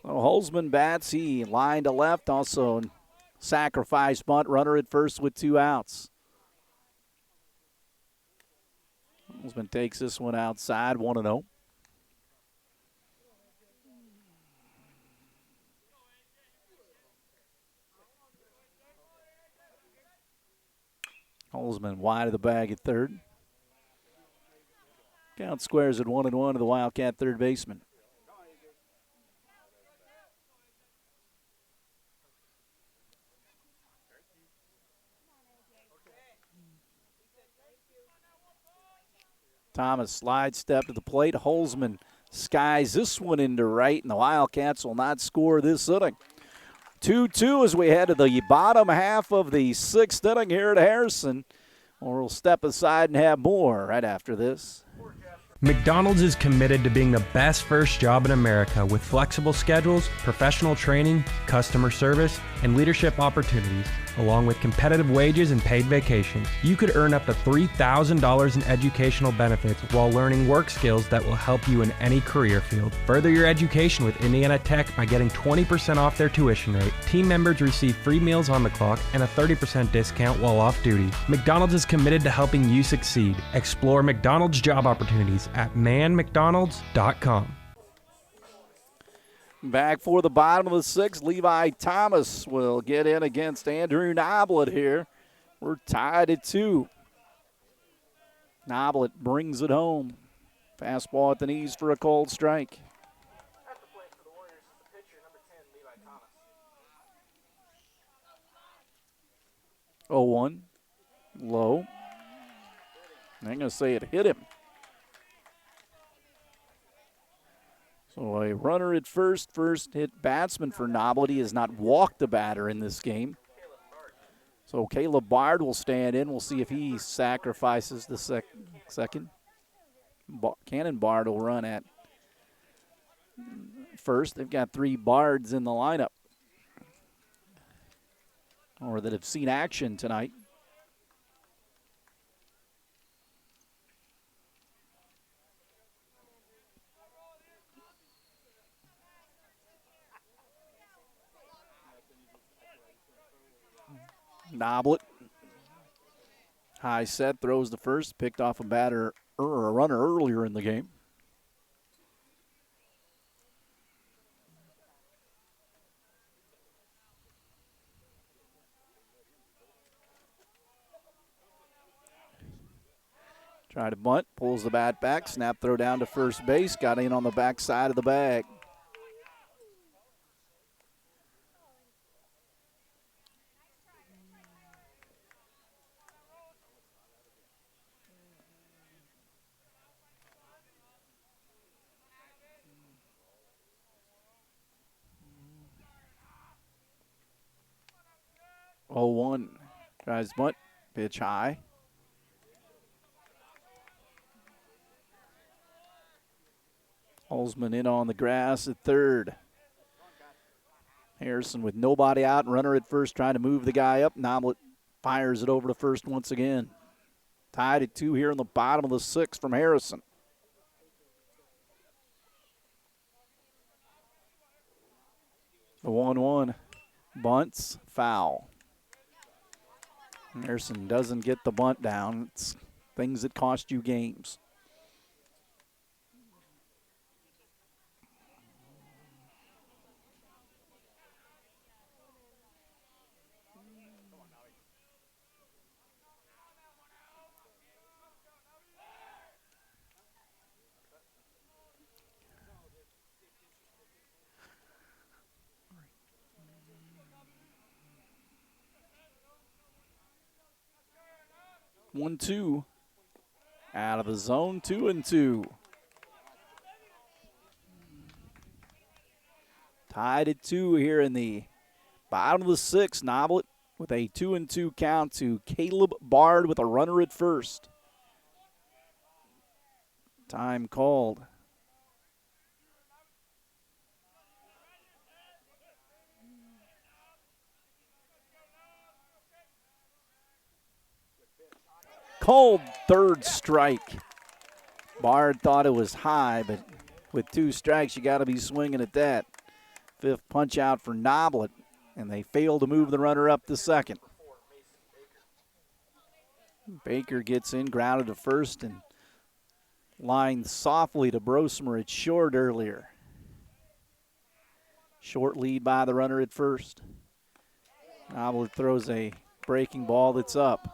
Well, Holzman bats. He lined to left, also sacrifice bunt, runner at first with 2 outs. Holzman takes this one outside, 1-0. Holzman wide of the bag at third. Count squares at 1-1 to the Wildcat third baseman. Thomas slide step to the plate. Holzman skies this one into right, and the Wildcats will not score this inning. 2-2 as we head to the bottom half of the 6th inning here at Harrison. We'll step aside and have more right after this. McDonald's is committed to being the best first job in America with flexible schedules, professional training, customer service, and leadership opportunities, along with competitive wages and paid vacation. You could earn up to $3,000 in educational benefits while learning work skills that will help you in any career field. Further your education with Indiana Tech by getting 20% off their tuition rate. Team members receive free meals on the clock and a 30% discount while off duty. McDonald's is committed to helping you succeed. Explore McDonald's job opportunities at manmcdonalds.com. Back for the bottom of the 6th, Levi Thomas will get in against Andrew Noblet here. We're tied at 2. Noblet brings it home. Fastball at the knees for a cold strike. At the plate for the Warriors is the pitcher, number 10, Levi Thomas. 0-1. Low. I'm going to say it hit him. So a runner at first hit batsman for Noblet. He has not walked the batter in this game. So Caleb Bard will stand in. We'll see if he sacrifices the second. Cannonbard will run at first. They've got 3 Bards in the lineup, or that have seen action tonight. Noblet, high set, throws the first, picked off a batter or a runner earlier in the game. Try to bunt, pulls the bat back, snap throw down to first base, got in on the back side of the bag. Oh, 1. Tries bunt, pitch high. Holzman in on the grass at third. Harrison with nobody out, runner at first trying to move the guy up. Noblet fires it over to first once again. Tied at 2 here in the bottom of the 6th from Harrison. The 1-1. Bunts, foul. Harrison doesn't get the bunt down. It's things that cost you games. One, 2. Out of the zone, 2-2. Tied at 2 here in the bottom of the 6th. Noblet with a 2-2 count to Caleb Bard with a runner at first. Time called. Called third strike. Bard thought it was high, but with 2 strikes, you got to be swinging at that. 5th punch out for Noblet, and they fail to move the runner up to second. Baker gets in, grounded to first, and lined softly to Brosmer at short earlier. Short lead by the runner at first. Noblet throws a breaking ball that's up.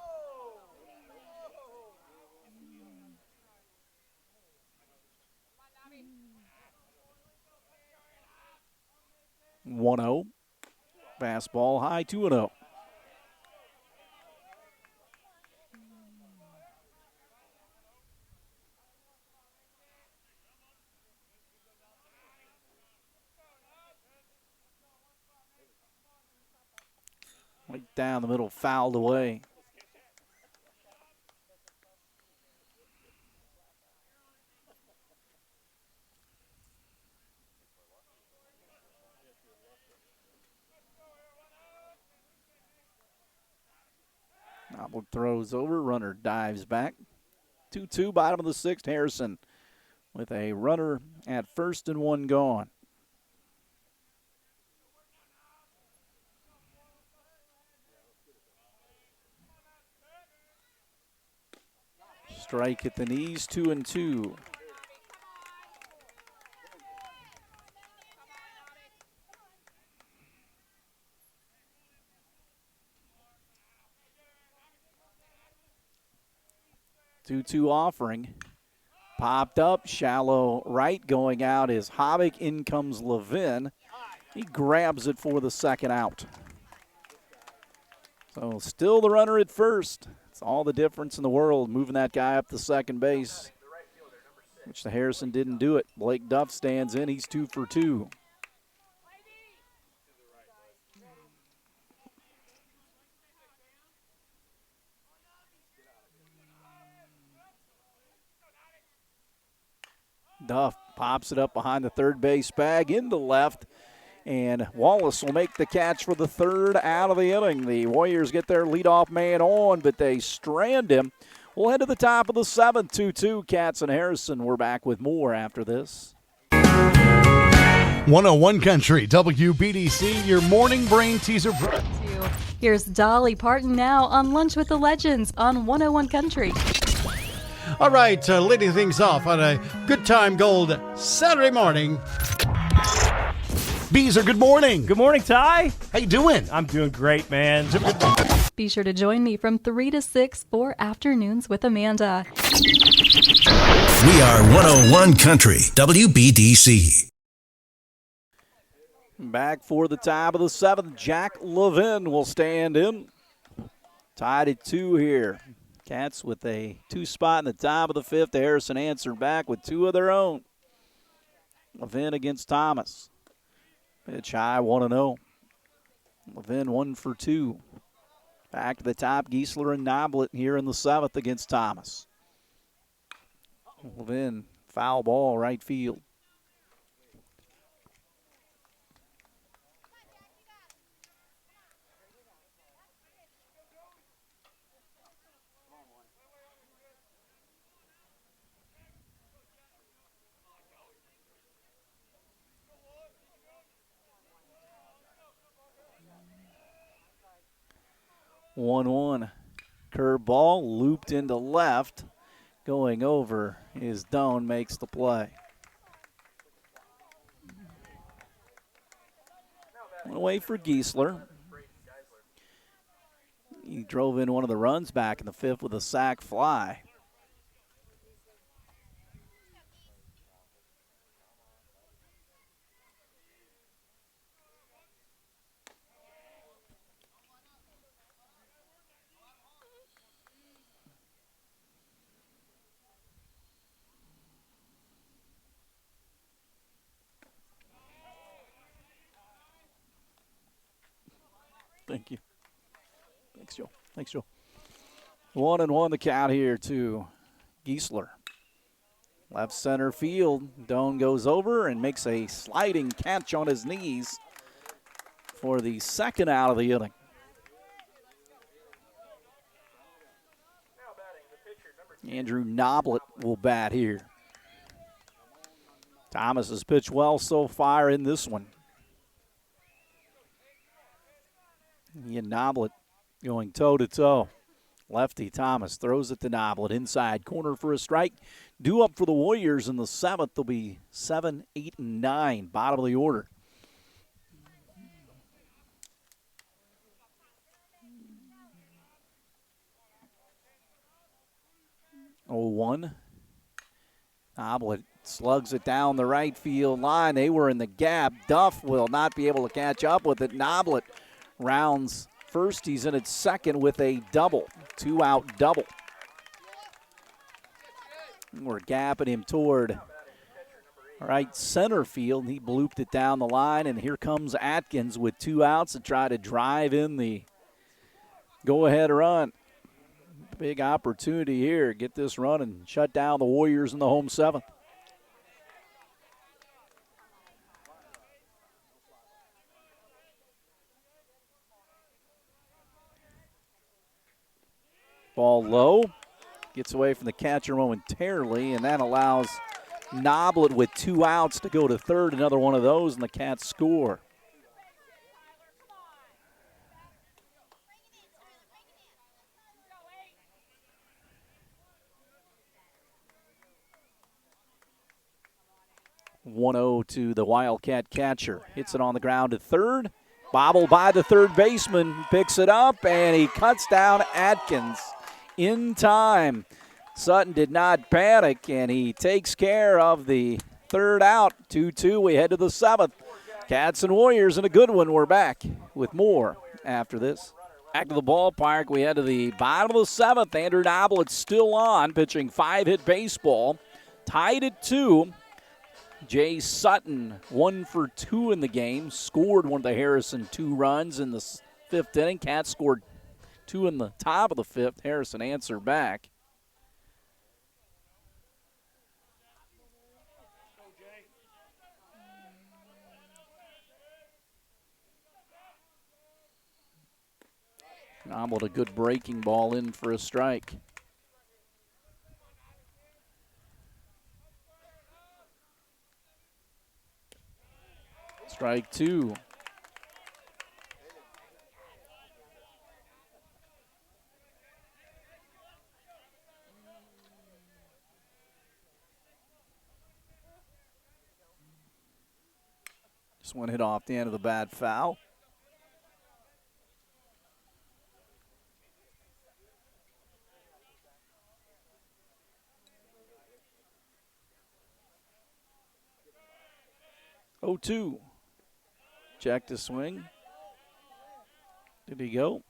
1-0. Fastball high, 2-0. Right down the middle, fouled away. Noblet throws over, runner dives back. 2-2, bottom of the 6th. Harrison with a runner at first and 1 gone. Strike at the knees, 2-2. Two offering. Popped up, shallow right, going out is Havoc. In comes Levin. He grabs it for the second out. So still the runner at first. It's all the difference in the world, moving that guy up to second base, which the Harrison didn't do it. Blake Duff stands in. He's 2 for 2. Duff pops it up behind the third base bag into left, and Wallace will make the catch for the third out of the inning. The Warriors get their leadoff man on, but they strand him. We'll head to the top of the seventh, 2-2. Cats and Harrison. We're back with more after this. 101 Country, WBDC, your morning brain teaser. Here's Dolly Parton now on Lunch with the Legends on 101 Country. All right, leading things off on a Good Time Gold Saturday morning. Beezer, good morning. Good morning, Ty. How you doing? I'm doing great, man. Be sure to join me from 3 to 6 for Afternoons with Amanda. We are 101 Country, WBDC. Back for the top of the seventh, Jack Levin will stand in. Tied at 2 here. Cats with a 2 spot in the top of the fifth. Harrison answered back with 2 of their own. Levin against Thomas. Pitch high, 1-0. Levin 1 for 2. Back to the top, Giesler and Noblet here in the seventh against Thomas. Levin, foul ball, right field. One curve ball looped into left, going over is Doan, makes the play. Away for Giesler. He drove in one of the runs back in the fifth with a sac fly. Thank you. Thanks, Joe. Thanks, Joe. 1-1 the count here to Giesler. Left center field. Doan goes over and makes a sliding catch on his knees for the second out of the inning. Andrew Noblet will bat here. Thomas has pitched well so far in this one. Ian Noblet going toe-to-toe. Lefty Thomas throws it to Noblet. Inside corner for a strike. Due up for the Warriors in the seventh. They'll be 7, 8, and 9. Bottom of the order. Oh, 1. Noblet slugs it down the right field line. They were in the gap. Duff will not be able to catch up with it. Noblet rounds first. He's in at second with a double. 2-out double. We're gapping him toward right center field. He blooped it down the line, and here comes Atkins with 2 outs to try to drive in the go-ahead run. Big opportunity here. Get this run and shut down the Warriors in the home seventh. Ball low, gets away from the catcher momentarily, and that allows Noblet with 2 outs to go to third. Another one of those, and the Cats score. (1-0) to the Wildcat catcher. Hits it on the ground to third. Bobbled by the third baseman, picks it up, and he cuts down Atkins in time. Sutton did not panic, and he takes care of the third out. 2-2, we head to the seventh. Cats and Warriors in a good one. We're back with more after this. Back to the ballpark, we head to the bottom of the seventh. Andrew Noblet still on, pitching 5-hit baseball. Tied at 2. Jay Sutton, 1 for 2 in the game, scored one of the Harrison 2 runs in the fifth inning. Cats scored 2 in the top of the fifth. Harrison answered back. Nobbled a good breaking ball in for a strike. Strike 2. Just one hit off the end of the bat foul. Oh, 2. Check to swing. Did he go?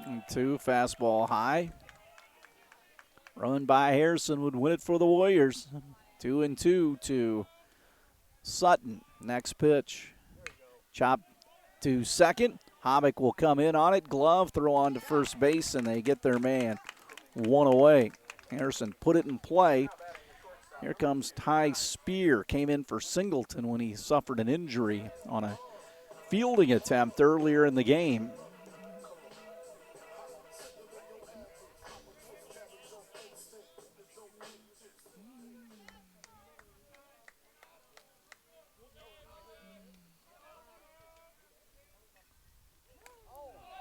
And 2, fastball high. Run by Harrison would win it for the Warriors. 2-2 to Sutton. Next pitch. Chop to second. Hobick will come in on it. Glove, throw on to first base, and they get their man. 1 away. Harrison put it in play. Here comes Ty Spear. Came in for Singleton when he suffered an injury on a fielding attempt earlier in the game.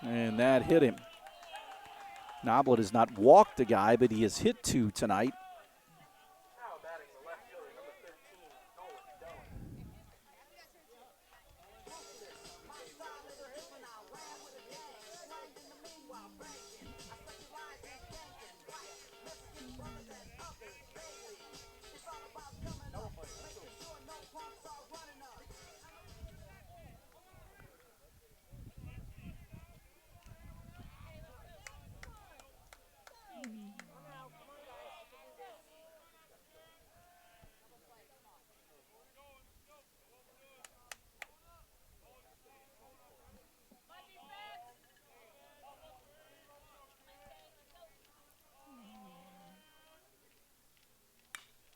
And that hit him. Noblet has not walked a guy, but he has hit 2 tonight.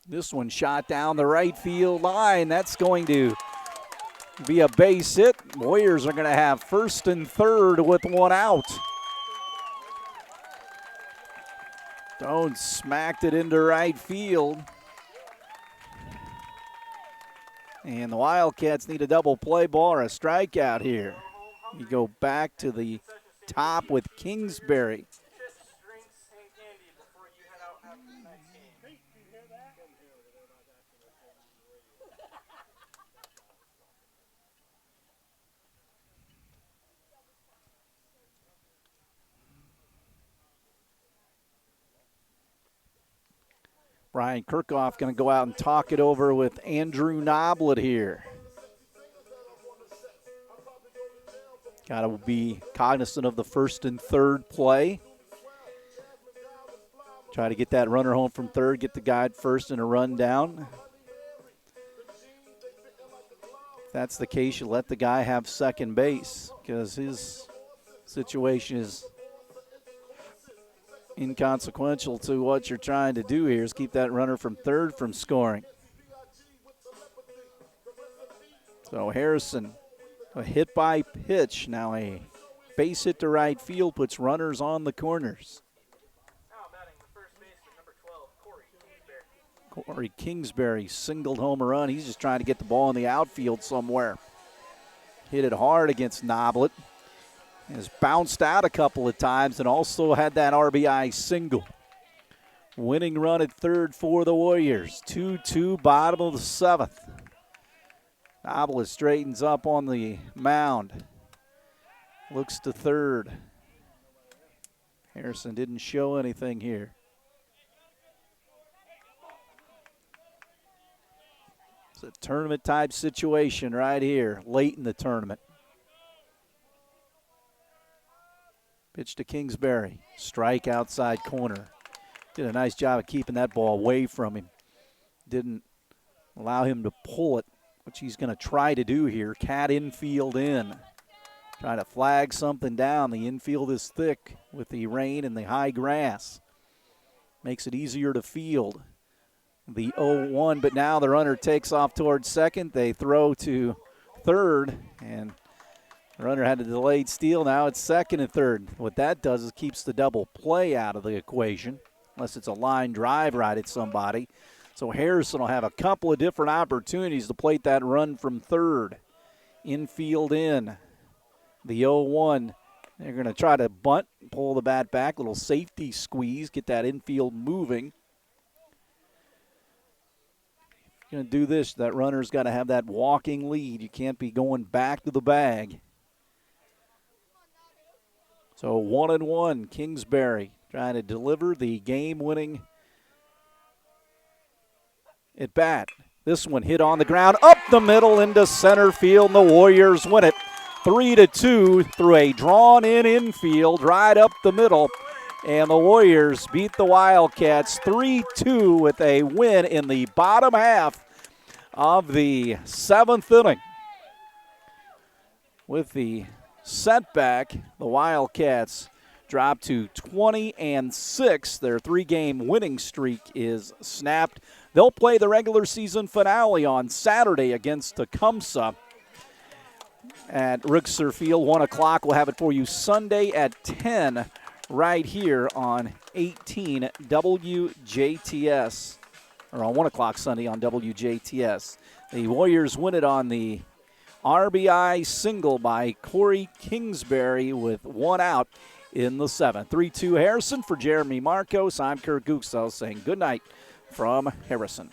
This one shot down the right field line. That's going to be a base hit. Warriors are going to have first and third with 1 out. Stone smacked it into right field. And the Wildcats need a double play ball or a strikeout here. You go back to the top with Kingsbury. Brian Kirchhoff going to go out and talk it over with Andrew Noblet here. Got to be cognizant of the first and third play. Try to get that runner home from third, get the guy at first and a run down. If that's the case, you let the guy have second base because his situation is inconsequential to what you're trying to do here is keep that runner from third from scoring. So Harrison, a hit by pitch. Now a base hit to right field puts runners on the corners. Corey Kingsbury singled home a run. He's just trying to get the ball in the outfield somewhere. Hit it hard against Noblet. Has bounced out a couple of times and also had that RBI single. Winning run at third for the Warriors. 2-2, bottom of the 7th. Noblet straightens up on the mound. Looks to third. Harrison didn't show anything here. It's a tournament-type situation right here, late in the tournament. Pitch to Kingsbury. Strike outside corner. Did a nice job of keeping that ball away from him. Didn't allow him to pull it, which he's going to try to do here. Cat infield in. Trying to flag something down. The infield is thick with the rain and the high grass. Makes it easier to field. The 0-1, but now the runner takes off towards second. They throw to third, and the runner had a delayed steal. Now it's second and third. What that does is keeps the double play out of the equation, unless it's a line drive right at somebody. So Harrison will have a couple of different opportunities to plate that run from third. Infield in. The 0-1. They're going to try to bunt, pull the bat back, little safety squeeze, get that infield moving. If you're going to do this, that runner's got to have that walking lead. You can't be going back to the bag. So 1-1, Kingsbury trying to deliver the game-winning at bat. This one hit on the ground, up the middle into center field, and the Warriors win it 3-2 through a drawn-in infield right up the middle. And the Warriors beat the Wildcats 3-2 with a win in the bottom half of the 7th inning. With the setback, the Wildcats drop to 20-6. Their 3-game winning streak is snapped. They'll play the regular season finale on Saturday against Tecumseh at Rixer Field, 1 o'clock. We'll have it for you Sunday at 10 right here on 18 WJTS, or on 1 o'clock Sunday on WJTS. The Warriors win it on the RBI single by Corey Kingsbury with 1 out in the 7th. 3-2 Harrison for Jeremy Marcos. I'm Kurt Gutgsell saying good night from Harrison.